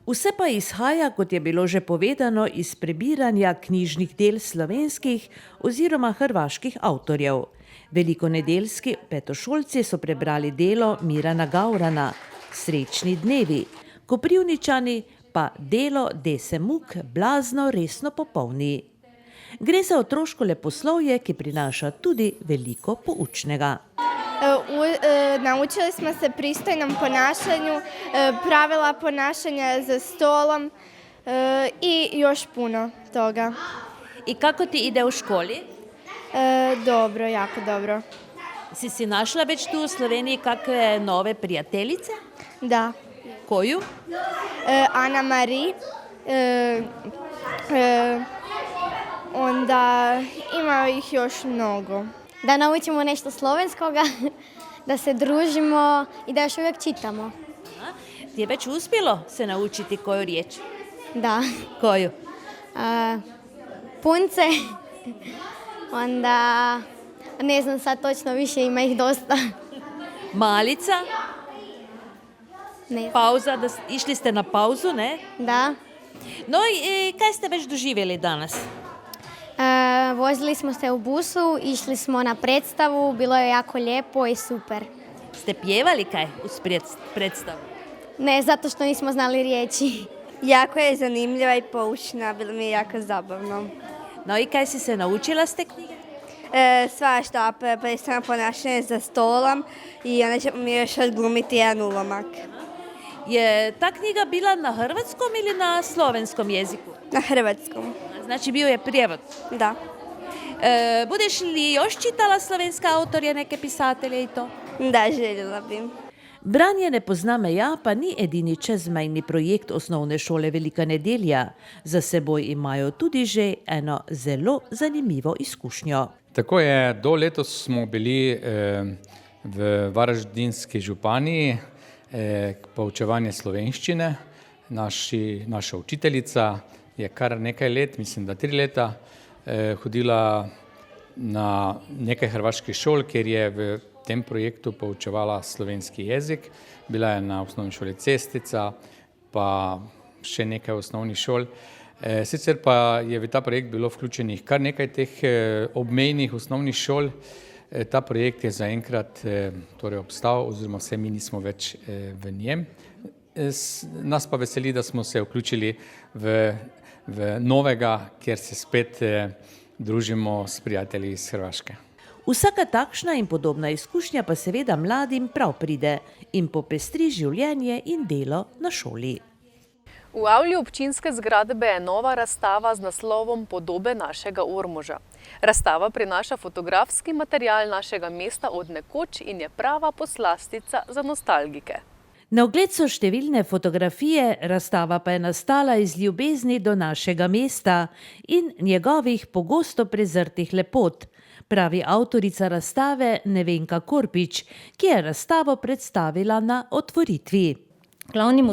Vse pa izhaja, kot je bilo že povedano, iz prebiranja knjižnih del slovenskih oziroma hrvaških avtorjev. Velikonedeljski petošolci so prebrali delo Mirana Gavrana Srečni dnevi, Koprivničani pa delo Dese Muk Blazno resno popolni. Gre za otroško leposlovje, ki prinaša tudi veliko poučnega. Naučili smo se pristojnom ponašanju, pravila ponašanja za stolom i još puno toga. I kako ti ide u školi? Dobro, jako dobro. Si našla već tu u Sloveniji kakve nove prijateljice? Da. Koju? Ana Mari. Onda ima ih još mnogo. Da naučimo nešto slovenskoga, da se družimo i da još uvijek čitamo. Ti je već uspjelo se naučiti koju riječ? Da. Koju? Punce. Onda, ne znam sad točno, više ima ih dosta. Malica? Ne. Pauza, išli ste na pauzu, ne? Da. No i kaj ste već doživjeli danas? Vozili smo se u busu, išli smo na predstavu, bilo je jako lijepo i super. Ste pjevali kaj uz predstavu? Ne, zato što nismo znali riječi. Jako je zanimljiva i poučna, bilo mi je jako zabavno. No i kaj si se naučila s te knjige? Svašta, predstavno ponašanje za stolom i onda ćemo mi još odglumiti jedan ulomak. Je ta knjiga bila na hrvatskom ili na slovenskom jeziku? Na hrvatskom. Znači bio je prijevod? Da. Budeš li još čitala slovenska autorja, neke pisatelje i to? Da, željela bi. Branje ne pozna meja pa ni edini čezmejni projekt osnovne šole Velika nedelja. Za seboj imajo tudi že eno zelo zanimivo izkušnjo. Tako je, do letos smo bili v Varaždinski županiji poučevanje slovenščine. Naša učiteljica je kar nekaj let, mislim da 3 leta, hodila na nekaj hrvaških šol, kjer je v tem projektu poučevala slovenski jezik. Bila je na osnovni šoli Cestica, pa še nekaj osnovnih šol. Sicer pa je v ta projekt bilo vključenih kar nekaj teh obmejnih osnovnih šol. Ta projekt je zaenkrat torej obstal, oziroma vse mi nismo več v njem. Nas pa veseli, da smo se vključili v novega, kjer se spet družimo s prijatelji iz Hrvaške. Vsaka takšna in podobna izkušnja pa seveda mladim prav pride in popestri življenje in delo na šoli. V avli občinske zgradbe je nova razstava z naslovom Podobe našega Ormoža. Razstava prinaša fotografski material našega mesta od nekoč in je prava poslastica za nostalgike. Na ogled so številne fotografije, razstava pa je nastala iz ljubezni do našega mesta in njegovih pogosto prezrtih lepot, pravi avtorica razstave Nevenka Korpič, ki je razstavo predstavila na otvoritvi. Glavni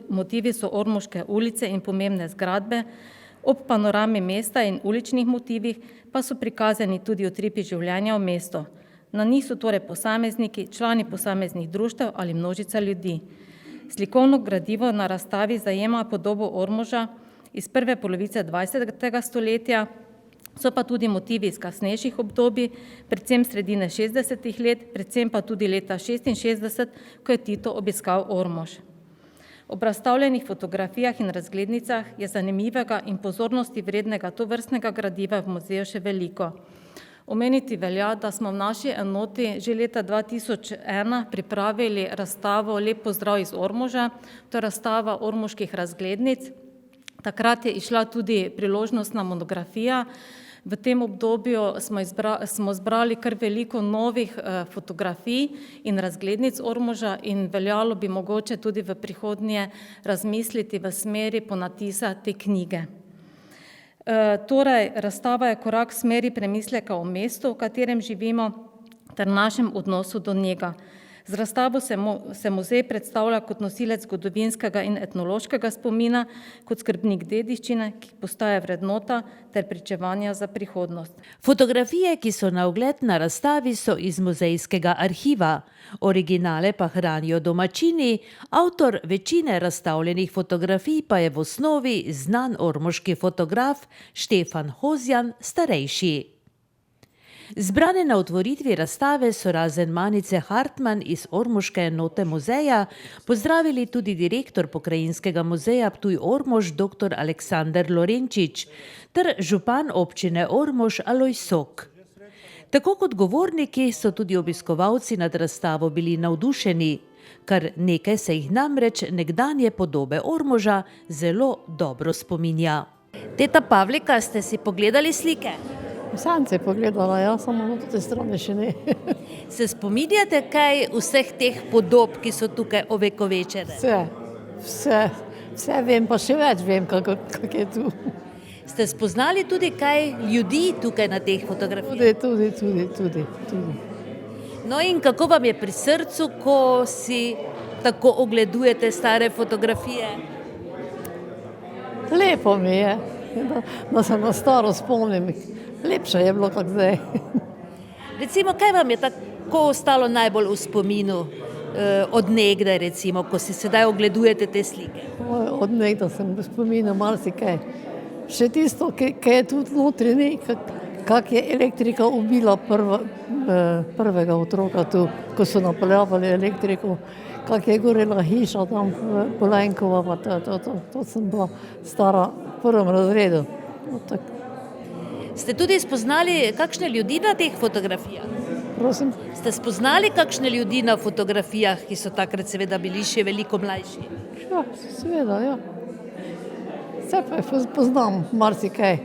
motivi so ormoške ulice in pomembne zgradbe, ob panorami mesta in uličnih motivih pa so prikazani tudi utripi življenja v mestu. Na njih so torej posamezniki, člani posameznih društev ali množica ljudi. Slikovno gradivo na razstavi zajema podobo Ormoža iz prve polovice 20. stoletja, so pa tudi motivi iz kasnejših obdobij, predvsem sredine 60. let, predvsem pa tudi leta 66, ko je Tito obiskal Ormož. Ob razstavljenih fotografijah in razglednicah je zanimivega in pozornosti vrednega tovrstnega gradiva v muzeju še veliko. Omeniti velja, da smo v naši enoti že leta 2001 pripravili razstavo Lep pozdrav iz Ormoža, to je razstava ormoških razglednic. Takrat je išla tudi priložnostna monografija. V tem obdobju smo zbrali kar veliko novih fotografij in razglednic Ormoža in veljalo bi mogoče tudi v prihodnje razmisliti v smeri ponatisa te knjige. Torej, razstava je korak v smeri premisleka o mestu, v katerem živimo, ter našem odnosu do njega. Z razstavo se muzej predstavlja kot nosilec zgodovinskega in etnološkega spomina, kot skrbnik dediščine, ki postaja vrednota ter pričevanja za prihodnost. Fotografije, ki so na ogled na razstavi, so iz muzejskega arhiva. Originale pa hranijo domačini, avtor večine razstavljenih fotografij pa je v osnovi znan ormoški fotograf Štefan Hozjan starejši. Zbrane na otvoritvi razstave so razen Manice Hartman iz ormoške enote muzeja pozdravili tudi direktor Pokrajinskega muzeja Ptuj-Ormož dr. Aleksander Lorenčič ter župan občine Ormož Alojz Sok. Tako kot govorniki so tudi obiskovalci nad razstavo bili navdušeni, kar nekaj se jih namreč nekdanje podobe Ormoža zelo dobro spominja. Teta Pavlika, ste si pogledali slike? Sam se je pogledala, ja, samo na te strani še ne. Se spominjate kaj vseh teh podob, ki so tukaj ovekovečene? Vse vem, pa še več vem, kako je tu. Ste spoznali tudi kaj ljudi tukaj na teh fotografijah? Tudi. No in kako vam je pri srcu, ko si tako ogledujete stare fotografije? Lepo mi je, da se na staro spomnim. Lepše je bilo kot zdaj. Recimo, kaj vam je tako ostalo najbolj v spominu od nekdaj, recimo, ko si sedaj ogledujete te slike? Od nekdaj sem v spominu marsikaj. Še tisto, kaj je tudi notri, kak je elektrika ubila prvega otroka tu, ko so napeljavali elektriko, kak je gorela hiša tam Polenkova, pa to sem bila stara v prvem razredu. Ste tudi spoznali kakšne ljudi na teh fotografijah? Prosim? Ste spoznali kakšne ljudi na fotografijah, ki so takrat seveda bili še veliko mlajši? Ja, seveda, ja. Vse pa poznam marsikaj.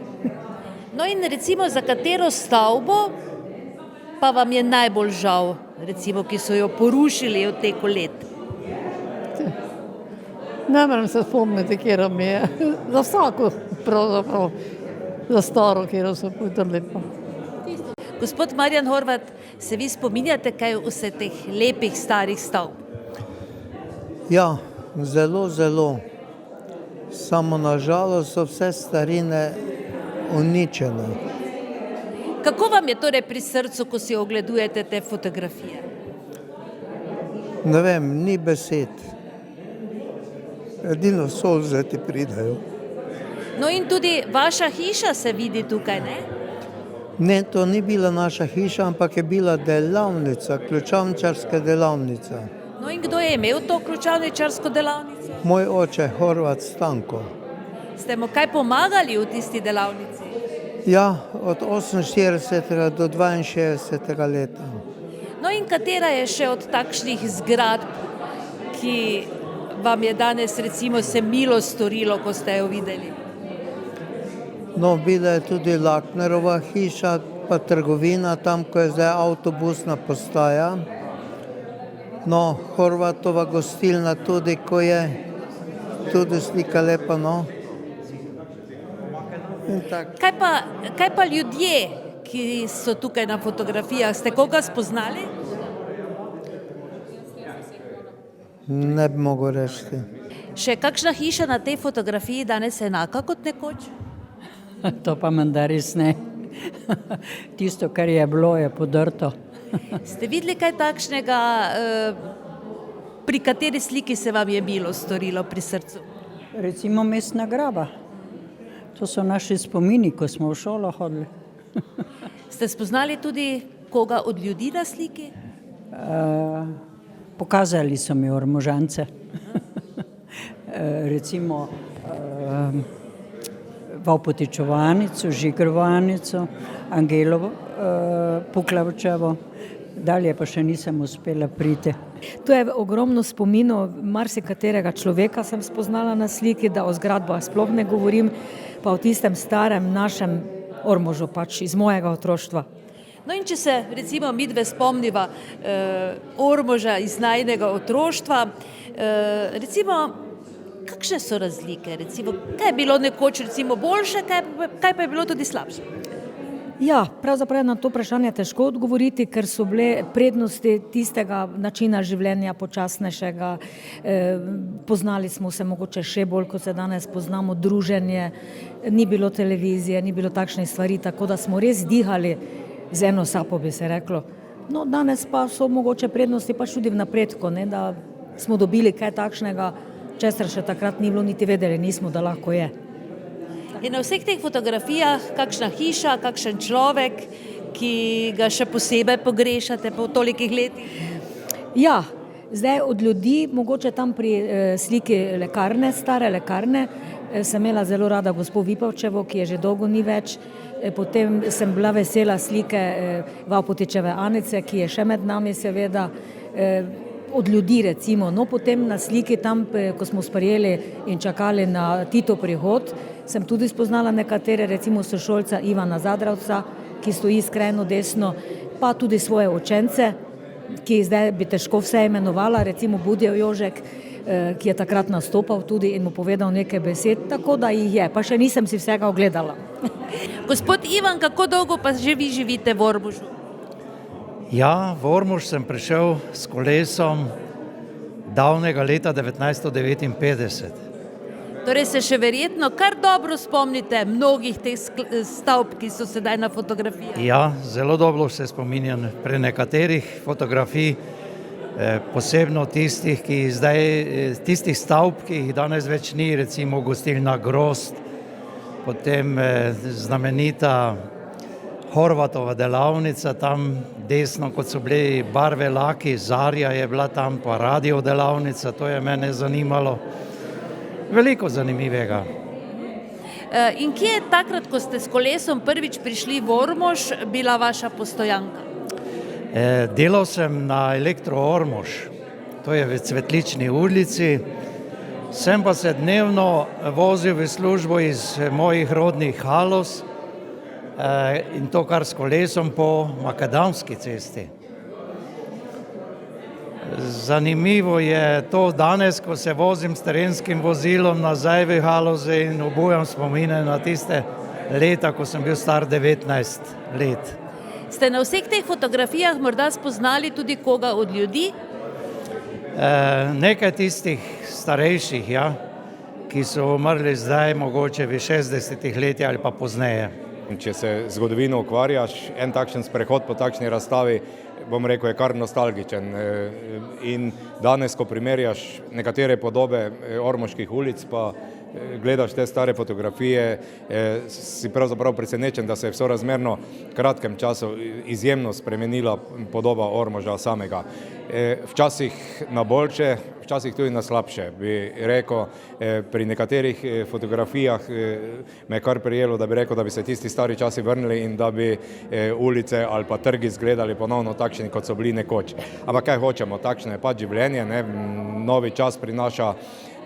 No in recimo, za katero stavbo pa vam je najbolj žal, recimo, ki so jo porušili od teko let? Ne morem se spomniti, kjer mi je. Za vsako pravzaprav. Za staro, kjer so potrli pa. Gospod Marjan Horvat, se vi spominjate kaj vse teh lepih starih stavb? Ja, zelo. Samo nažalost so vse starine uničene. Kako vam je torej pri srcu, ko si ogledujete te fotografije? Ne vem, ni besed. Edino solze ti pridajo. No in tudi vaša hiša se vidi tukaj, ne? Ne, to ni bila naša hiša, ampak je bila delavnica, ključavničarska delavnica. No in kdo je imel to ključavničarsko delavnico? Moj oče, Horvat Stanko. Ste mu kaj pomagali v tisti delavnici? Ja, od 48. do 62. leta. No in katera je še od takšnih zgradb ki vam je danes recimo se milo storilo, ko ste jo videli? No, bila je tudi Laknerova hiša, pa trgovina tam, ko je zdaj avtobusna postaja. No, Horvatova gostilna tudi, ko je tudi slika lepa, no. In tako. Kaj pa ljudje, ki so tukaj na fotografijah, ste koga spoznali? Ne bi mogel reči. Še kakšna hiša na tej fotografiji danes enaka kot nekoč? To pa menda res ne. Tisto, kar je bilo, je podrto. Ste videli kaj takšnega, pri kateri sliki se vam je milo storilo pri srcu? Recimo Mestna graba. To so naši spomini, ko smo v šolo hodili. Ste spoznali tudi koga od ljudi na sliki? Pokazali so mi Ormožance. Recimo Vavpotičevanico, Žigrovanico, Angelo Puklavčevo, dalje pa še nisem uspela priti. To je ogromno spominov, marsikaterega človeka sem spoznala na sliki, da o zgradbah sploh ne govorim, pa o tistem starem našem Ormožu, pač iz mojega otroštva. No in če se recimo midve spomniva Ormoža iz najinega otroštva, recimo, kakšne so razlike? Recimo, kaj je bilo nekoč recimo boljše, kaj pa je bilo tudi slabše? Ja, pravzaprav je na to vprašanje težko odgovoriti, ker so bile prednosti tistega načina življenja počasnejšega. Poznali smo se mogoče še bolj, kot se danes poznamo, druženje, ni bilo televizije, ni bilo takšnih stvari, tako da smo res dihali z eno sapo, bi se reklo. No, danes pa so mogoče prednosti pač tudi v napredku, ne, da smo dobili kaj takšnega, česar še takrat ni bilo, niti vedeli nismo, da lahko je. In na vseh teh fotografijah kakšna hiša, kakšen človek, ki ga še posebej pogrešate po tolikih letih? Ja, zdaj od ljudi, mogoče tam pri sliki lekarne, stare lekarne, sem imela zelo rada gospo Vipavčevo, ki je že dolgo ni več. Potem sem bila vesela slike Vavpotičeve Anice, ki je še med nami seveda, od ljudi recimo. No, potem na sliki tam, ko smo sprejeli in čakali na Titov prihod, sem tudi spoznala nekatere, recimo sošolca Ivana Zadravca, ki stoji skrajno desno, pa tudi svoje učence, ki zdaj bi težko vse imenovala, recimo Budjo Jožek, ki je takrat nastopal tudi in mu povedal nekaj besed, tako da jih je, pa še nisem si vsega ogledala. Gospod Ivan, kako dolgo pa že vi živite v Ormožu? Ja, v Ormož sem prišel s kolesom davnega leta 1959. Torej se še verjetno kar dobro spomnite mnogih teh stavb, ki so sedaj na fotografijah. Ja, zelo dobro se spominjam pri nekaterih fotografij, posebno tistih, tistih stavb, ki jih danes več ni, recimo gostilna Grozd, potem znamenita Horvatova delavnica, tam desno, kot so bili barve laki, Zarja je bila tam, pa radio delavnica, to je mene zanimalo. Veliko zanimivega. In kje je takrat, ko ste s kolesom prvič prišli v Ormož, bila vaša postojanka? Delal sem na Elektro Ormož, to je v Cvetlični ulici. Sem pa se dnevno vozil v službo iz mojih rodnih Haloz in to kar s kolesom po Makadamski cesti. Zanimivo je to danes, ko se vozim s terenskim vozilom nazaj v Haloze in obujam spomine na tiste leta, ko sem bil star 19 let. Ste na vseh teh fotografijah morda spoznali tudi koga od ljudi? Nekaj tistih starejših, ja, ki so umrli zdaj mogoče v 60 letih ali pa pozneje. Če se zgodovino ukvarjaš, en takšen sprehod po takšni razstavi, bom rekel, je kar nostalgičen. In danes, ko primerjaš nekatere podobe ormoških ulic, pa gledaš te stare fotografije, si pravzaprav presenečen, da se je v sorazmerno kratkem času izjemno spremenila podoba Ormoža samega. Včasih na boljše, včasih tudi na slabše, bi rekel. Pri nekaterih fotografijah me je kar prijelo, da bi rekel, da bi se tisti stari časi vrnili in da bi ulice ali pa trgi izgledali ponovno takšni, takšni, kot so bili nekoč. Ampak kaj hočemo, takšno je pač življenje, ne? Novi čas prinaša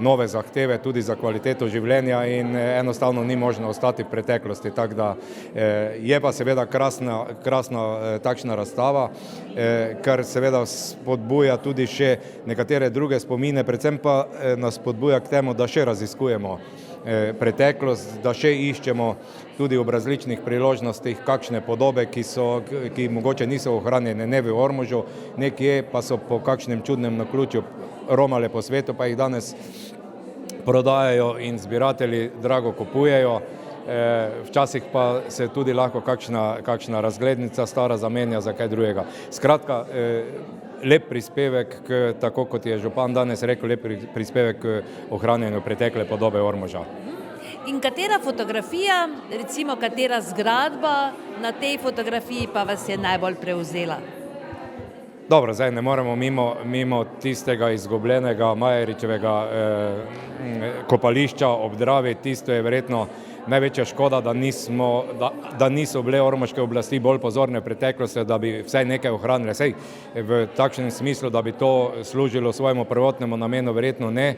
nove zahteve tudi za kvaliteto življenja in enostavno ni možno ostati v preteklosti. Tako da je pa seveda krasna takšna razstava, kar seveda spodbuja tudi še nekatere druge spomine, predvsem pa nas spodbuja k temu, da še raziskujemo preteklost, da še iščemo tudi ob različnih priložnostih kakšne podobe, ki mogoče niso ohranjene ne v Ormožu, nekje pa so po kakšnem čudnem naključju romale po svetu, pa jih danes prodajajo in zbiratelji drago kupujejo. Včasih pa se tudi lahko kakšna razglednica stara zamenja za kaj drugega. Skratka, lep prispevek, tako kot je župan danes rekel, lep prispevek k ohranjanju pretekle podobe Ormoža. In katera fotografija, recimo katera zgradba na tej fotografiji pa vas je najbolj prevzela? Dobro, zdaj ne moremo mimo tistega izgubljenega Majeričevega kopališča ob Dravi. Tisto je verjetno največja škoda, da niso bile ormoške oblasti bolj pozorne v preteklosti, da bi vsaj nekaj ohranile. Saj v takšnem smislu, da bi to služilo svojemu prvotnemu namenu, verjetno ne.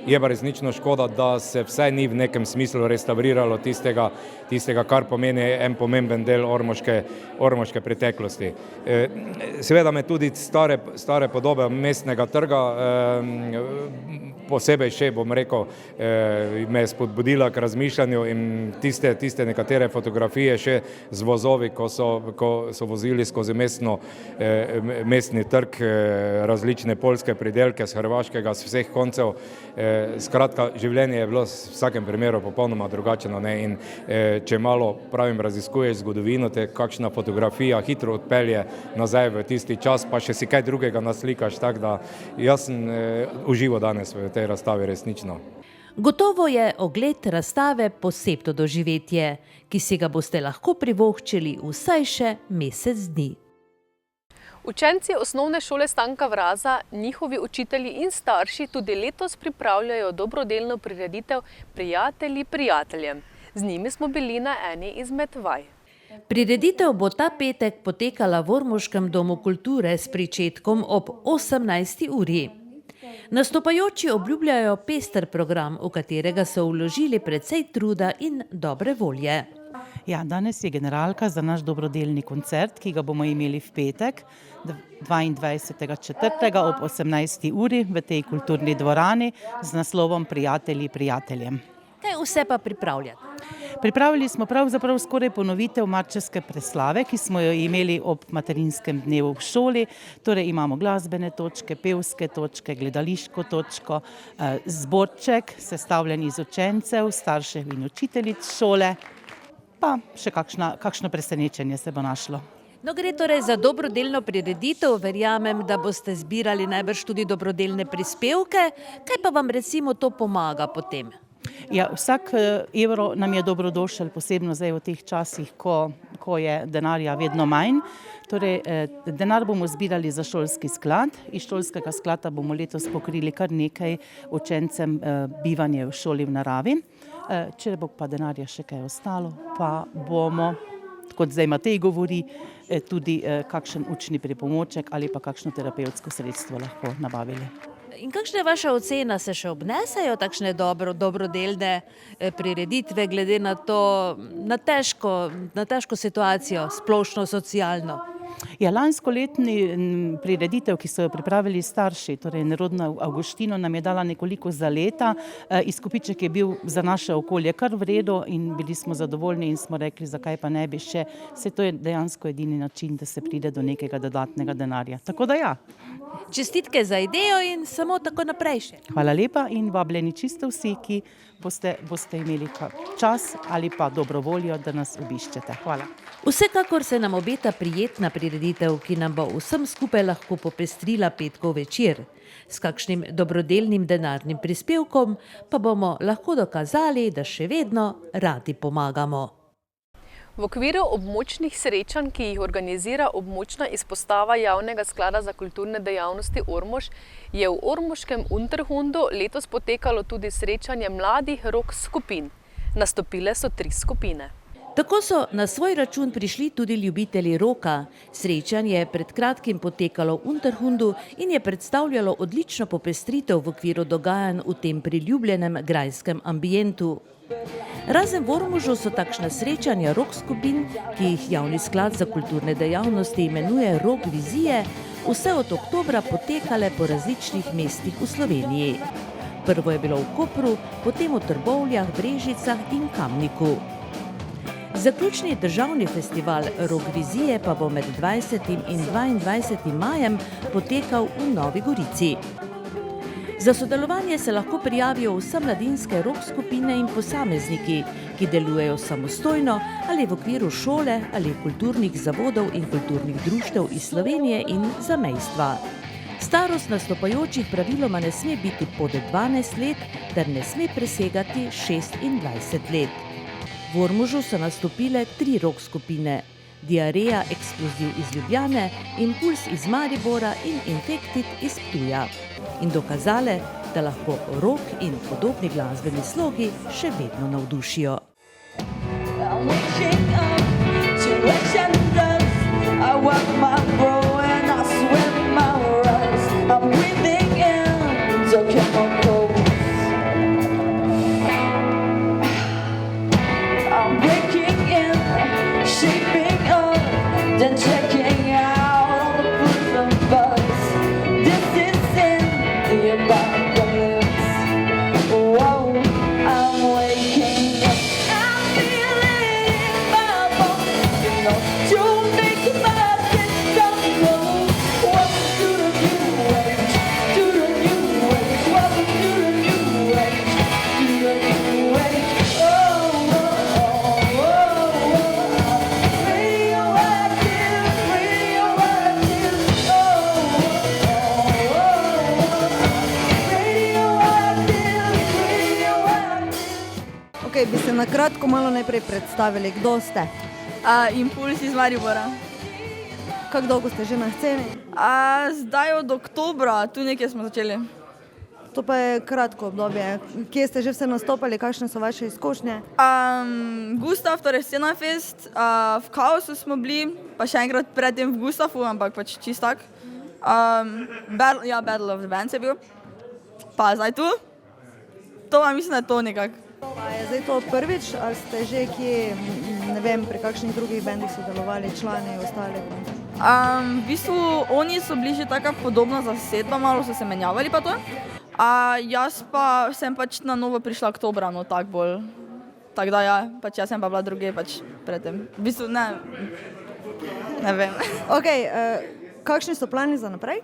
Je pa resnično škoda, da se vsaj ni v nekem smislu restauriralo tistega, kar pomeni en pomemben del ormoške preteklosti. Seveda me tudi stare podobe mestnega trga, posebej še, bom rekel, me je spodbudila k razmišljanju in tiste nekatere fotografije še z vozovi, ko so vozili skozi mestni trg različne poljske pridelke z Hrvaškega, z vseh koncev. Skratka, življenje je bilo v vsakem primeru popolnoma drugačeno, ne, in če malo, pravim, raziskuješ zgodovino, te kakšna fotografija hitro odpelje nazaj v tisti čas, pa še si kaj drugega naslikaš, tako da jaz sem užival danes v tej razstavi resnično. Gotovo je ogled razstave posebno doživetje, ki si ga boste lahko privoščili vsaj še mesec dni. Učenci osnovne šole Stanka Vraza, njihovi učitelji in starši tudi letos pripravljajo dobrodelno prireditev Prijatelji prijateljem. Z njimi smo bili na eni izmed vaj. Prireditev bo ta petek potekala v Ormoškem domu kulture s pričetkom ob 18. uri. Nastopajoči obljubljajo pester program, v katerega so vložili precej truda in dobre volje. Ja, danes je generalka za naš dobrodelni koncert, ki ga bomo imeli v petek, 22.4. ob 18. uri v tej kulturni dvorani z naslovom Prijatelji prijateljem. Kaj vse pa pripravljate? Pripravili smo pravzaprav skoraj ponovitev marčevske preslave, ki smo jo imeli ob materinskem dnevu v šoli. Torej imamo glasbene točke, pevske točke, gledališko točko, zborček, sestavljen iz učencev, staršev in učiteljic šole, pa še kakšno presenečenje se bo našlo. No, gre torej za dobrodelno prireditev, verjamem, da boste zbirali najbrž tudi dobrodelne prispevke. Kaj pa vam recimo to pomaga potem? Ja, vsak evro nam je dobrodošel, posebno zdaj v teh časih, ko je denarja vedno manj. Torej, denar bomo zbirali za šolski sklad. Iz šolskega sklada bomo letos pokrili kar nekaj učencem bivanje v šoli v naravi. Če bo pa denarja še kaj ostalo, pa bomo, kot zdaj Matej govori, tudi kakšen učni pripomoček ali pa kakšno terapevtsko sredstvo lahko nabavili. In kakšna je vaša ocena, se še obnesejo takšne dobrodelne prireditve glede na to, na težko situacijo, splošno socialno? Ja, lanskoletni prireditev, ki so jo pripravili starši, torej Nerodna Avguštino, nam je dala nekoliko zaleta. Izkupiček je bil za naše okolje kar v redu in bili smo zadovoljni in smo rekli, zakaj pa ne bi še. Saj to je dejansko edini način, da se pride do nekega dodatnega denarja. Tako da ja. Čestitke za idejo in samo tako naprej še. Hvala lepa in vabljeni čisto vsi, ki boste imeli čas ali pa dobro voljo, da nas obiščete. Hvala. Vsekakor se nam obeta prijetna prireditev, ki nam bo vsem skupaj lahko popestrila petkov večer. S kakšnim dobrodelnim denarnim prispevkom pa bomo lahko dokazali, da še vedno radi pomagamo. V okviru območnih srečanj, ki jih organizira območna izpostava Javnega sklada za kulturne dejavnosti Ormož, je v ormoškem Unterhundu letos potekalo tudi srečanje mladih rock skupin. Nastopile so 3 skupine. Tako so na svoj račun prišli tudi ljubitelji roka. Srečanje je pred kratkim potekalo v Unterhundu in je predstavljalo odlično popestritev v okviru dogajanj v tem priljubljenem grajskem ambientu. Razen v Ormožu so takšna srečanja rock skupin, ki jih Javni sklad za kulturne dejavnosti imenuje Rock vizije, vse od oktobra potekale po različnih mestih v Sloveniji. Prvo je bilo v Kopru, potem v Trbovljah, Brežicah in Kamniku. Zaključni državni festival Rock vizije pa bo med 20. in 22. majem potekal v Novi Gorici. Za sodelovanje se lahko prijavijo vse mladinske rock skupine in posamezniki, ki delujejo samostojno ali v okviru šole ali kulturnih zavodov in kulturnih društev iz Slovenije in zamejstva. Starost nastopajočih praviloma ne sme biti pod 12 let, ter ne sme presegati 26 let. V Ormožu so nastopile 3 rock skupine: Diareja Eksploziv iz Ljubljane, Impuls iz Maribora in Infektit iz Ptuja. In dokazale, da lahko rock in podobni glasbeni slogi še vedno navdušijo. Bi se na kratko malo najprej predstavili, kdo ste? Impuls iz Maribora. Kako dolgo ste že na sceni? Zdaj od oktobra, tu nekje smo začeli. To pa je kratko obdobje. Kje ste že vse nastopali, kakšne so vaše izkušnje? Gustav, torej Scenafest, v Kaosu smo bili, pa še enkrat predtem v Gustavu, ampak pač čist tak. Battle of the Bands je bil. Pa zdaj tu. To vam mislim, da je to nekako. Pa je zdaj to prvič, ali ste že kje, ne vem, pri kakšnih drugih bendih sodelovali, člani in ostali? V bistvu oni so bili že taka podobna zasedba, malo so se menjavali pa to. Jaz pa sem pač na novo prišla oktobra, no tak bolj. Tako da ja, pač jaz sem pa bila druge pač predtem. V bistvu ne vem. Okej, kakšni so plani za naprej?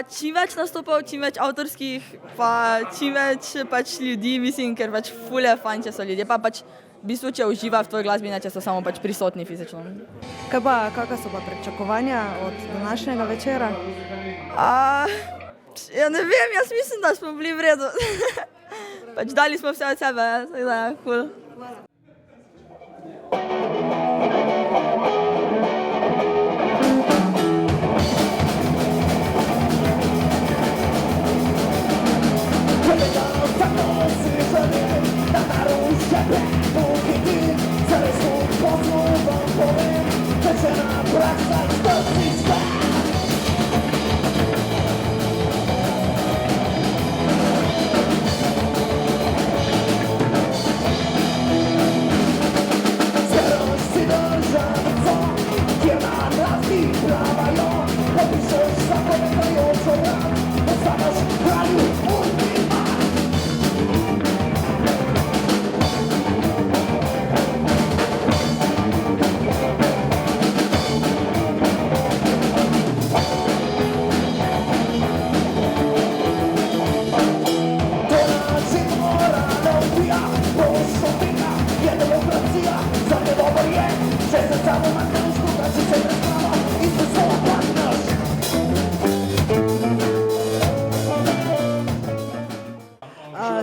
Čim več nastopov, čim več avtorskih, pa čim več pač ljudi, mislim, ker pač ful je fajn, če so ljudje, pa pač v bistvu, če uživa v tvoji glasbi, ne če so samo pač prisotni fizično. Kakva so pa pričakovanja od današnjega večera? Ja ne vem, jaz mislim, da smo bili v redu. Pač dali smo vse od sebe, tako da je ful.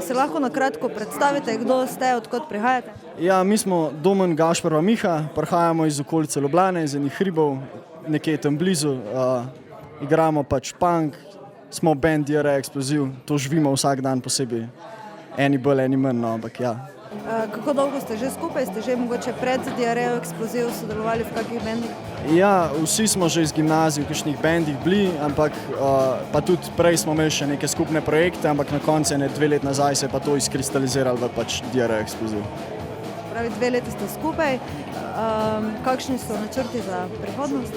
Se lahko na kratko predstavite, kdo ste, odkot prihajate? Ja, mi smo Domen, Gašper in Miha, prihajamo iz okolice Ljubljane, iz enih hribov, nekje tam blizu. Igramo pač punk, smo band Diareja Eksploziv, to živimo vsak dan posebej. Eni bolj, eni manj, no, ampak ja, Kako dolgo ste že skupaj? Ste že mogoče pred Diarejo Eksploziv sodelovali v kakih bendih? Ja, vsi smo že iz gimnazij v kakšnih bendih bili, ampak pa tudi prej smo imeli še neke skupne projekte, ampak na koncu 2 let nazaj se je pa to izkristaliziralo v pač Diarejo Eksploziv. Pravi 2 leti ste skupaj. Kakšni so načrti za prihodnost?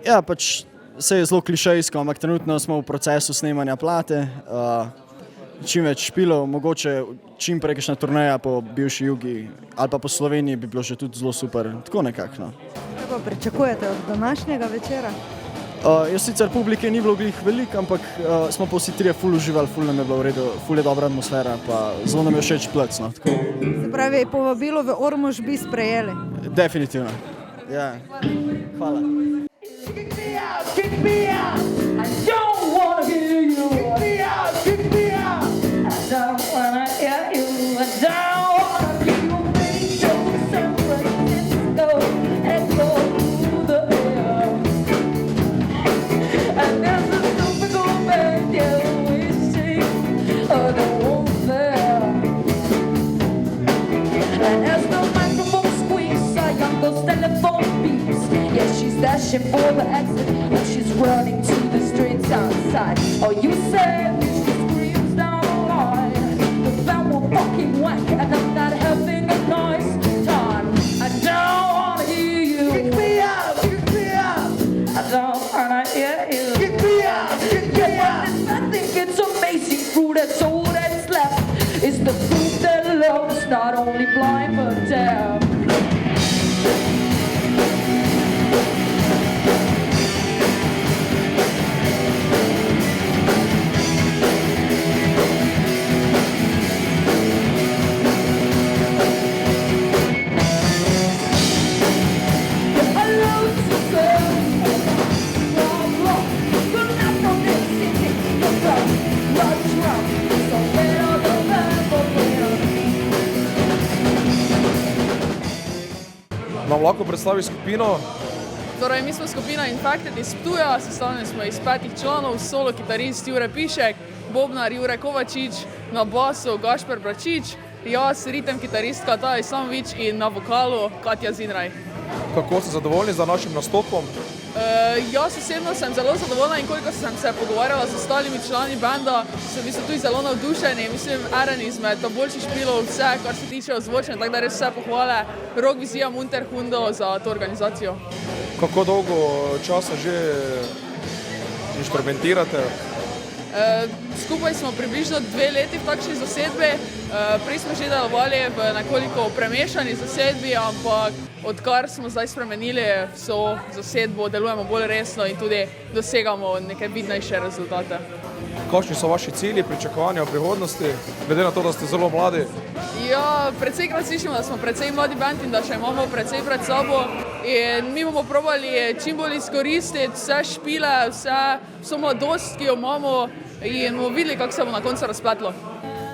Ja, pač vse je zelo klišejsko, ampak trenutno smo v procesu snemanja plate, čim več špilov, mogoče čim prej kakšna turneja po bivši Jugi ali pa po Sloveniji bi bilo že tudi zelo super, tako nekako. Kaj pa pričakujete od današnjega večera? Jaz sicer publike ni bilo glih veliko, ampak smo pa vsi trije ful uživali, ful nam je bilo v redu, ful je dobra atmosfera, pa zelo nam je všeč plec. No, tako. Se pravi, povabilo v Ormož bi sprejeli? Definitivno. Ja. Hvala. Kick me out, I don't wanna hear you. Kick me out, kick me out. I don't wanna hear you. I don't wanna hear you. Make your San Francisco echo through the air. And there's a typical band, yeah, we sing the warfare. And as the microphone squeaks, our young girl's telephone beeps. Yeah, she's dashing for the exit. She's running to the streets outside. Oh, you said she screams down the line. The band will fucking whack, and I'm not having a nice time. I don't wanna hear you. Kick me out, kick me out. I don't wanna hear you. Kick me out, kick me out. I think it's amazing fruit that's all that's left. It's the proof that love is not only blind but deaf. Nam lahko predstavi skupino? Torej, mi smo skupina Infected iz Ptuja, sestavljeni smo iz 5 članov, solo kitarist Jure Pišek, bobnar Jure Kovačič, na basu Gašper Bračič, jaz, ritem kitaristka Taja Islamovič in na vokalu Katja Zinraj. Kako ste zadovoljni za našim nastopom? Jaz osebno sem zelo zadovoljna in koliko sem se pogovarjala z ostalimi člani benda, sem bili tudi zelo navdušeni. Mislim, eden izmed boljših špilov, vse, kar se tiče ozvočenja, tako da res vse pohvale Rock Vizija Munterhundo za to organizacijo. Kako dolgo časa že inštrumentirate? Skupaj smo približno 2 leti v takšni zasedbi. Prej smo že delovali v nekoliko premešani zasedbi, ampak odkar smo zdaj spremenili vso zasedbo, delujemo bolj resno in tudi dosegamo neke vidnejše rezultate. Kakšni so vaši cilji, pričakovanja v prihodnosti, glede na to, da ste zelo mladi? Ja, predvsejkrat slišimo, da smo precej mladi band in da še imamo precej pred sabo. In mi bomo probali čim bolj izkoristiti vse špile, vso mladost, ki jo imamo in bomo videli, kako se bo na koncu razpletlo.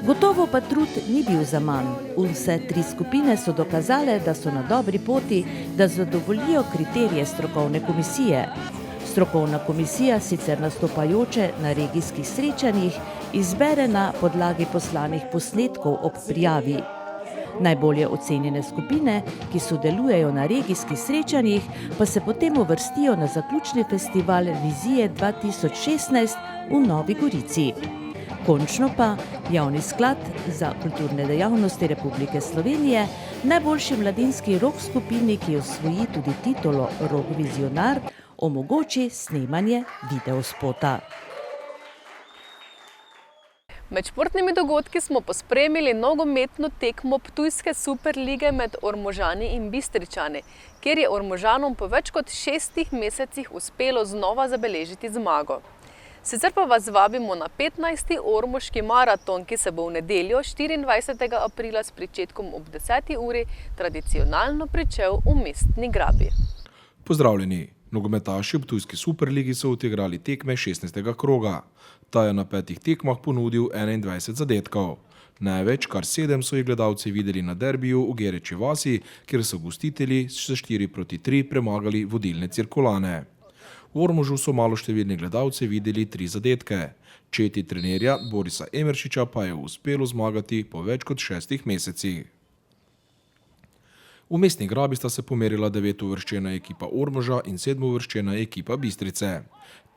Gotovo pa trud ni bil zaman. Vse 3 skupine so dokazale, da so na dobri poti, da zadovoljijo kriterije strokovne komisije. Strokovna komisija sicer nastopajoče na regijskih srečanjih izbere na podlagi poslanih posnetkov ob prijavi. Najbolje ocenjene skupine, ki sodelujejo na regijskih srečanjih, pa se potem uvrstijo na zaključni festival Vizije 2016 v Novi Gorici. Končno pa Javni sklad za kulturne dejavnosti Republike Slovenije najboljši mladinski rock skupini, ki osvoji tudi titulo Rock Vizionar, omogoči snemanje videospota. Med športnimi dogodki smo pospremili nogometno tekmo Ptujske superlige med Ormožani in Bistričani, kjer je Ormožanom po več kot 6 mesecih uspelo znova zabeležiti zmago. Sicer pa vas vabimo na 15. ormoški maraton, ki se bo v nedeljo 24. aprila s pričetkom ob 10. uri tradicionalno pričel v Mestni grabi. Pozdravljeni! Nogometaši v Ptujski superligi so odigrali tekme 16. kroga. Ta je na 5 tekmah ponudil 21 zadetkov. Največ, kar 7 so jih gledalci videli na derbiju v Gereči vasi, kjer so gostitelji s 4-3 premagali vodilne Cirkulane. V Ormožu so maloštevilni gledalci videli 3 zadetke. Četi trenerja Borisa Emeršiča pa je uspelo zmagati po več kot 6 mesecih. V Mestni Grabi sta se pomerila 9-uvrščena ekipa Ormoža in 7-uvrščena ekipa Bistrice.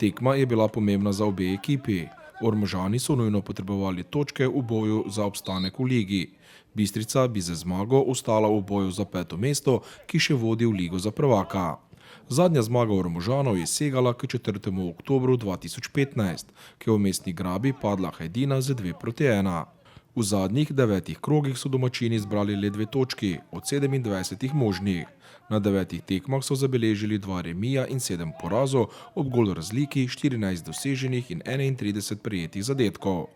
Tekma je bila pomembna za obe ekipi. Ormožani so nujno potrebovali točke v boju za obstanek v ligi. Bistrica bi z zmago ostala v boju za 5. mesto, ki še vodi v ligo za prvaka. Zadnja zmaga Ormožanov je segala k 4. oktobru 2015, ki je v Mestni Grabi padla Hajdina z 2:1. V zadnjih 9 krogih so domačini zbrali le 2 točki od 27 možnih. Na 9 tekmah so zabeležili 2 remija in 7 porazov ob gol razliki, 14 doseženih in 31 prejetih zadetkov.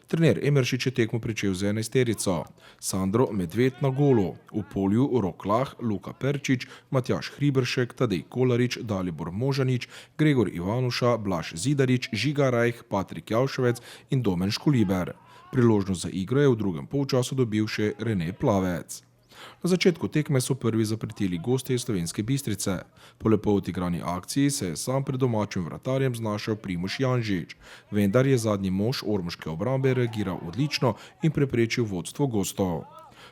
Trener Emeršič je tekmo pričel z 11-terico. Sandro Medved na golu, v polju Rok Lah, Luka Perčič, Matjaž Hriberšek, Tadej Kolarič, Dalibor Možanič, Gregor Ivanuša, Blaž Zidarič, Žiga Rajh, Patrik Javševec in Domen Škuliber. Priložnost za igro je v drugem polčasu dobil še Rene Plavec. Na začetku tekme so prvi zapretili gostje iz Slovenske Bistrice. Po lepo odigrani akciji se je sam pred domačim vratarjem znašel Primož Janžič, vendar je zadnji mož ormoške obrambe reagiral odlično in preprečil vodstvo gostov.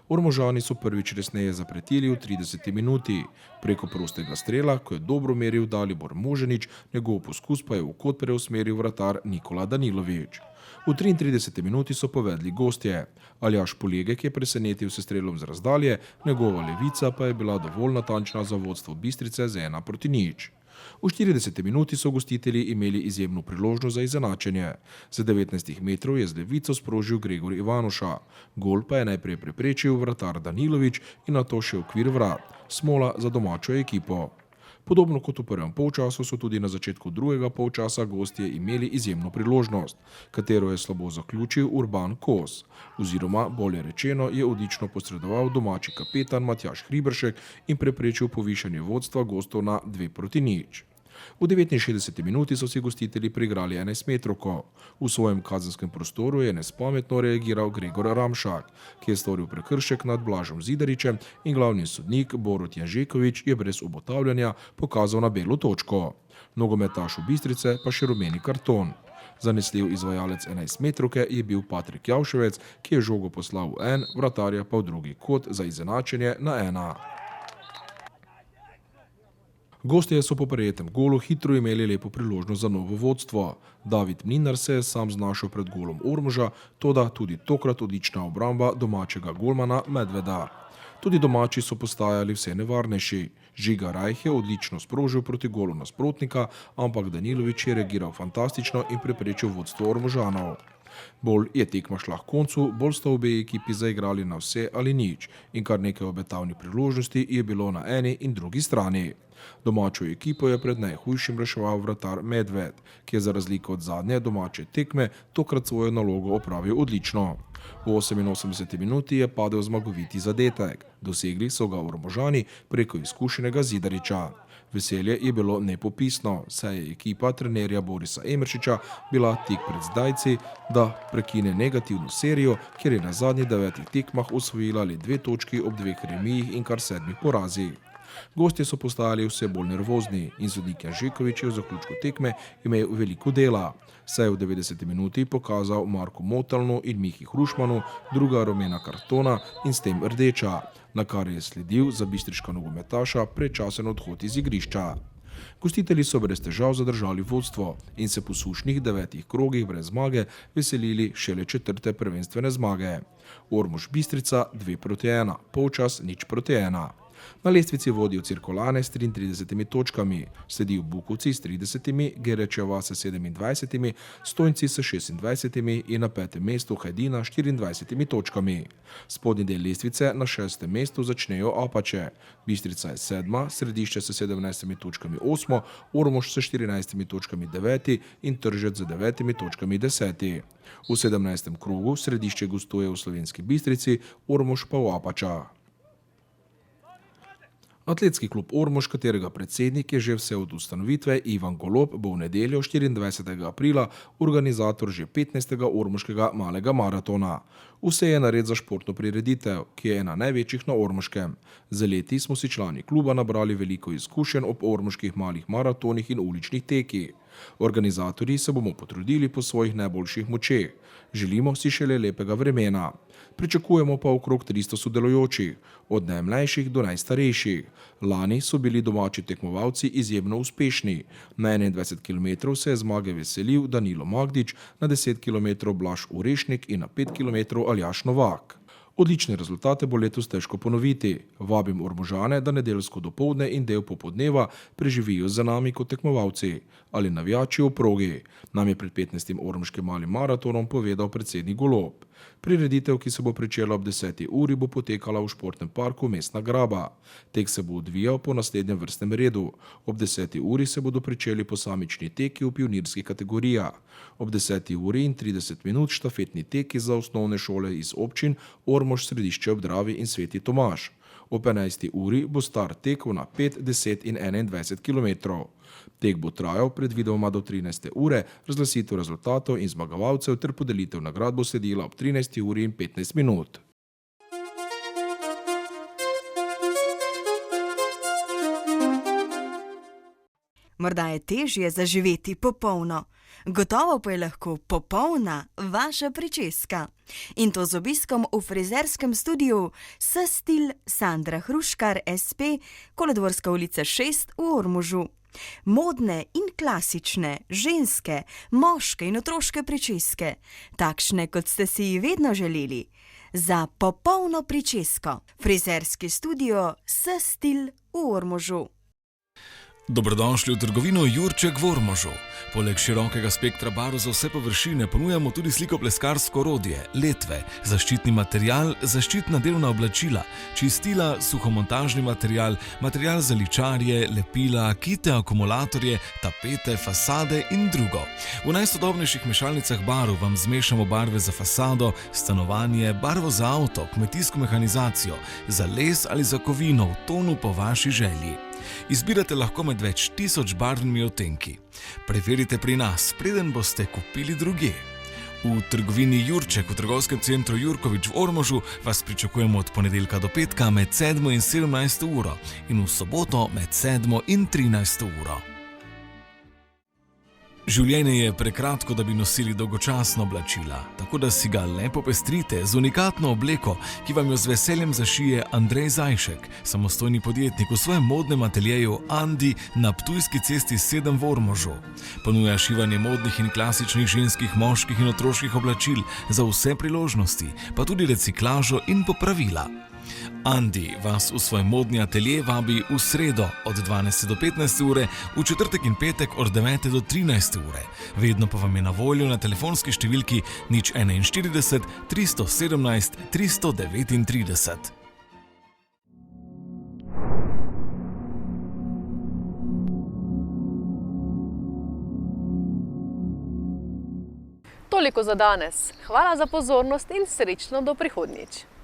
Ormožani so prvič resneje zapretili v 30. minuti. Preko prostega strela, ko je dobro meril Dalibor Možanič, njegov poskus pa je v kot preusmeril vratar Nikola Danilovič. V 33. minuti so povedli gostje. Aljaž Polegek je presenetil s strelom z razdalje, njegova levica pa je bila dovolj natančna za vodstvo Bistrice z 1:0. V 40. minuti so gostitelji imeli izjemno priložnost za izenačenje. Z 19 metrov je z levico sprožil Gregor Ivanuša. Gol pa je najprej preprečil vratar Danilovič in nato še okvir vrat. Smola za domačo ekipo. Podobno kot v prvem polčasu so tudi na začetku drugega polčasa gostje imeli izjemno priložnost, katero je slabo zaključil Urban Kos. Oziroma, bolje rečeno, je odlično posredoval domači kapetan Matjaž Hriberšek in preprečil povišanje vodstva gostov na 2:0. V 69. minuti so si gostitelji priigrali 11-metrovko. V svojem kazenskem prostoru je nespametno reagiral Gregor Ramšak, ki je storil prekršek nad Blažom Zidaričem in glavni sodnik Borut Janžekovič je brez obotavljanja pokazal na belo točko. Nogometašu Bistrice pa še rumeni karton. Zanesljiv izvajalec 11-metrovke je bil Patrik Javševec, ki je žogo poslal v en, vratarja pa v drugi kot za izenačenje na 1. Gostje so po prejetem golu hitro imeli lepo priložnost za novo vodstvo. David Mlinar se je sam znašel pred golom Ormoža, toda tudi tokrat odlična obramba domačega golmana Medveda. Tudi domači so postajali vse nevarnejši. Žiga Rajh je odlično sprožil proti golu nasprotnika, ampak Danilovič je reagiral fantastično in preprečil vodstvo Ormožanov. Bolj je tekma šla k koncu, bolj sta obe ekipi zaigrali na vse ali nič in kar nekaj obetavnih priložnosti je bilo na eni in drugi strani. Domačo ekipo je pred najhujšim reševal vratar Medved, ki je za razliko od zadnje domače tekme tokrat svojo nalogo opravil odlično. V 88. minuti je padel zmagoviti zadetek. Dosegli so ga Ormožani preko izkušenega Zidariča. Veselje je bilo nepopisno, saj je ekipa trenerja Borisa Emeršiča bila tik pred zdajci, da prekine negativno serijo, kjer je na zadnjih 9 tekmah osvojila le 2 točki ob 2 remijih in kar 7 porazih. Gostje so postajali vse bolj nervozni in sodnik Janžekovič je v zaključku tekme imel veliko dela, saj je v 90. minuti pokazal Marku Motalnu in Mihi Hrušmanu druga rumena kartona in s tem rdeča, na kar je sledil za bistriška nogometaša predčasen odhod iz igrišča. Gostitelji so brez težav zadržali vodstvo in se po sušnih 9 krogih brez zmage veselili šele 4. prvenstvene zmage. Ormož Bistrica 2:1, polčas 0:1. Na lestvici vodijo Cirkolane s 33 točkami, sledijo Bukovci s 30, Gerečeva s 27, Stojnci s 26 in na 5. mestu Hajdina s 24 točkami. Spodnji del lestvice na 6. mestu začnejo Apače. Bistrica je 7, Središče s 17 točkami 8, Ormož s 14 točkami 9 in Tržec z 9 točkami 10. V 17. krogu Središče gostuje v Slovenski Bistrici, Ormož pa v Apačah. Atletski klub Ormož, katerega predsednik je že vse od ustanovitve, Ivan Golob, bo v nedeljo 24. aprila organizator že 15. ormoškega malega maratona. Vse je nared za športno prireditev, ki je ena največjih na Ormoškem. Z leti smo si člani kluba nabrali veliko izkušenj ob ormoških malih maratonih in uličnih tekih. Organizatorji se bomo potrudili po svojih najboljših močeh. Želimo si šele lepega vremena. Pričakujemo pa okrog 300 sodelujočih, od najmlajših do najstarejših. Lani so bili domači tekmovalci izjemno uspešni. Na 21 km se je zmage veselil Danilo Magdič, na 10 km Blaž Urešnik in na 5 km Aljaž Novak. Odlične rezultate bo letos težko ponoviti. Vabim Ormožane, da nedeljsko dopoldne in del popoldneva preživijo za nami kot tekmovalci ali navijači v progi, nam je pred 15. ormoškim malim maratonom povedal predsednik Golob. Prireditev, ki se bo pričela ob 10. uri, bo potekala v športnem parku Mestna Graba. Tek se bo odvijal po naslednjem vrstnem redu. Ob 10. uri se bodo pričeli posamični teki v pionirskih kategorijah. Ob 10. uri in 30 minut štafetni teki za osnovne šole iz občin Ormož, Središče ob Dravi in Sveti Tomaž. Ob 11. uri bo start tekov na 5, 10 in 21 km. Tek bo trajal predvidoma do 13. ure, razglasitev rezultatov in zmagovalcev ter podelitev nagrad bo sledila ob 13. uri in 15 minut. Morda je težje zaživeti popolno. Gotovo pa je lahko popolna vaša pričeska. In to z obiskom v frizerskem studiu S-Stil Sandra Hruškar SP, Kolodvorska ulica 6 v Ormožu. Modne in klasične, ženske, moške in otroške pričeske, takšne, kot ste si jih vedno želeli. Za popolno pričesko. Frizerski studio S-Stil v Ormožu. Dobrodošli v trgovino Jurček v Ormožu. Poleg širokega spektra barv za vse površine ponujamo tudi slikopleskarsko orodje, letve, zaščitni material, zaščitna delovna oblačila, čistila, suhomontažni material, material za ličarje, lepila, kite, akumulatorje, tapete, fasade in drugo. V najsodobnejših mešalnicah barv vam zmešamo barve za fasado, stanovanje, barvo za avto, kmetijsko mehanizacijo, za les ali za kovino v tonu po vaši želji. Izbirate lahko med več 1000 barvnimi odtenki. Preverite pri nas, preden boste kupili drugje. V trgovini Jurček v trgovskem centru Jurkovič v Ormožu vas pričakujemo od ponedeljka do petka med 7 in 17 uro in v soboto med 7 in 13 uro. Življenje je prekratko, da bi nosili dolgočasno oblačila, tako da si ga le popestrite z unikatno obleko, ki vam jo z veseljem zašije Andrej Zajšek, samostojni podjetnik v svojem modnem ateljeju Andi na Ptujski cesti 7 v Ormožu. Ponuja šivanje modnih in klasičnih ženskih, moških in otroških oblačil za vse priložnosti, pa tudi reciklažo in popravila. Andi vas v svoj modni atelje vabi v sredo od 12 do 15 ure, v četrtek in petek od 9 do 13 ure. Vedno pa vam je na voljo na telefonski številki 041 317 339. Toliko za danes. Hvala za pozornost in srečno do prihodnjič.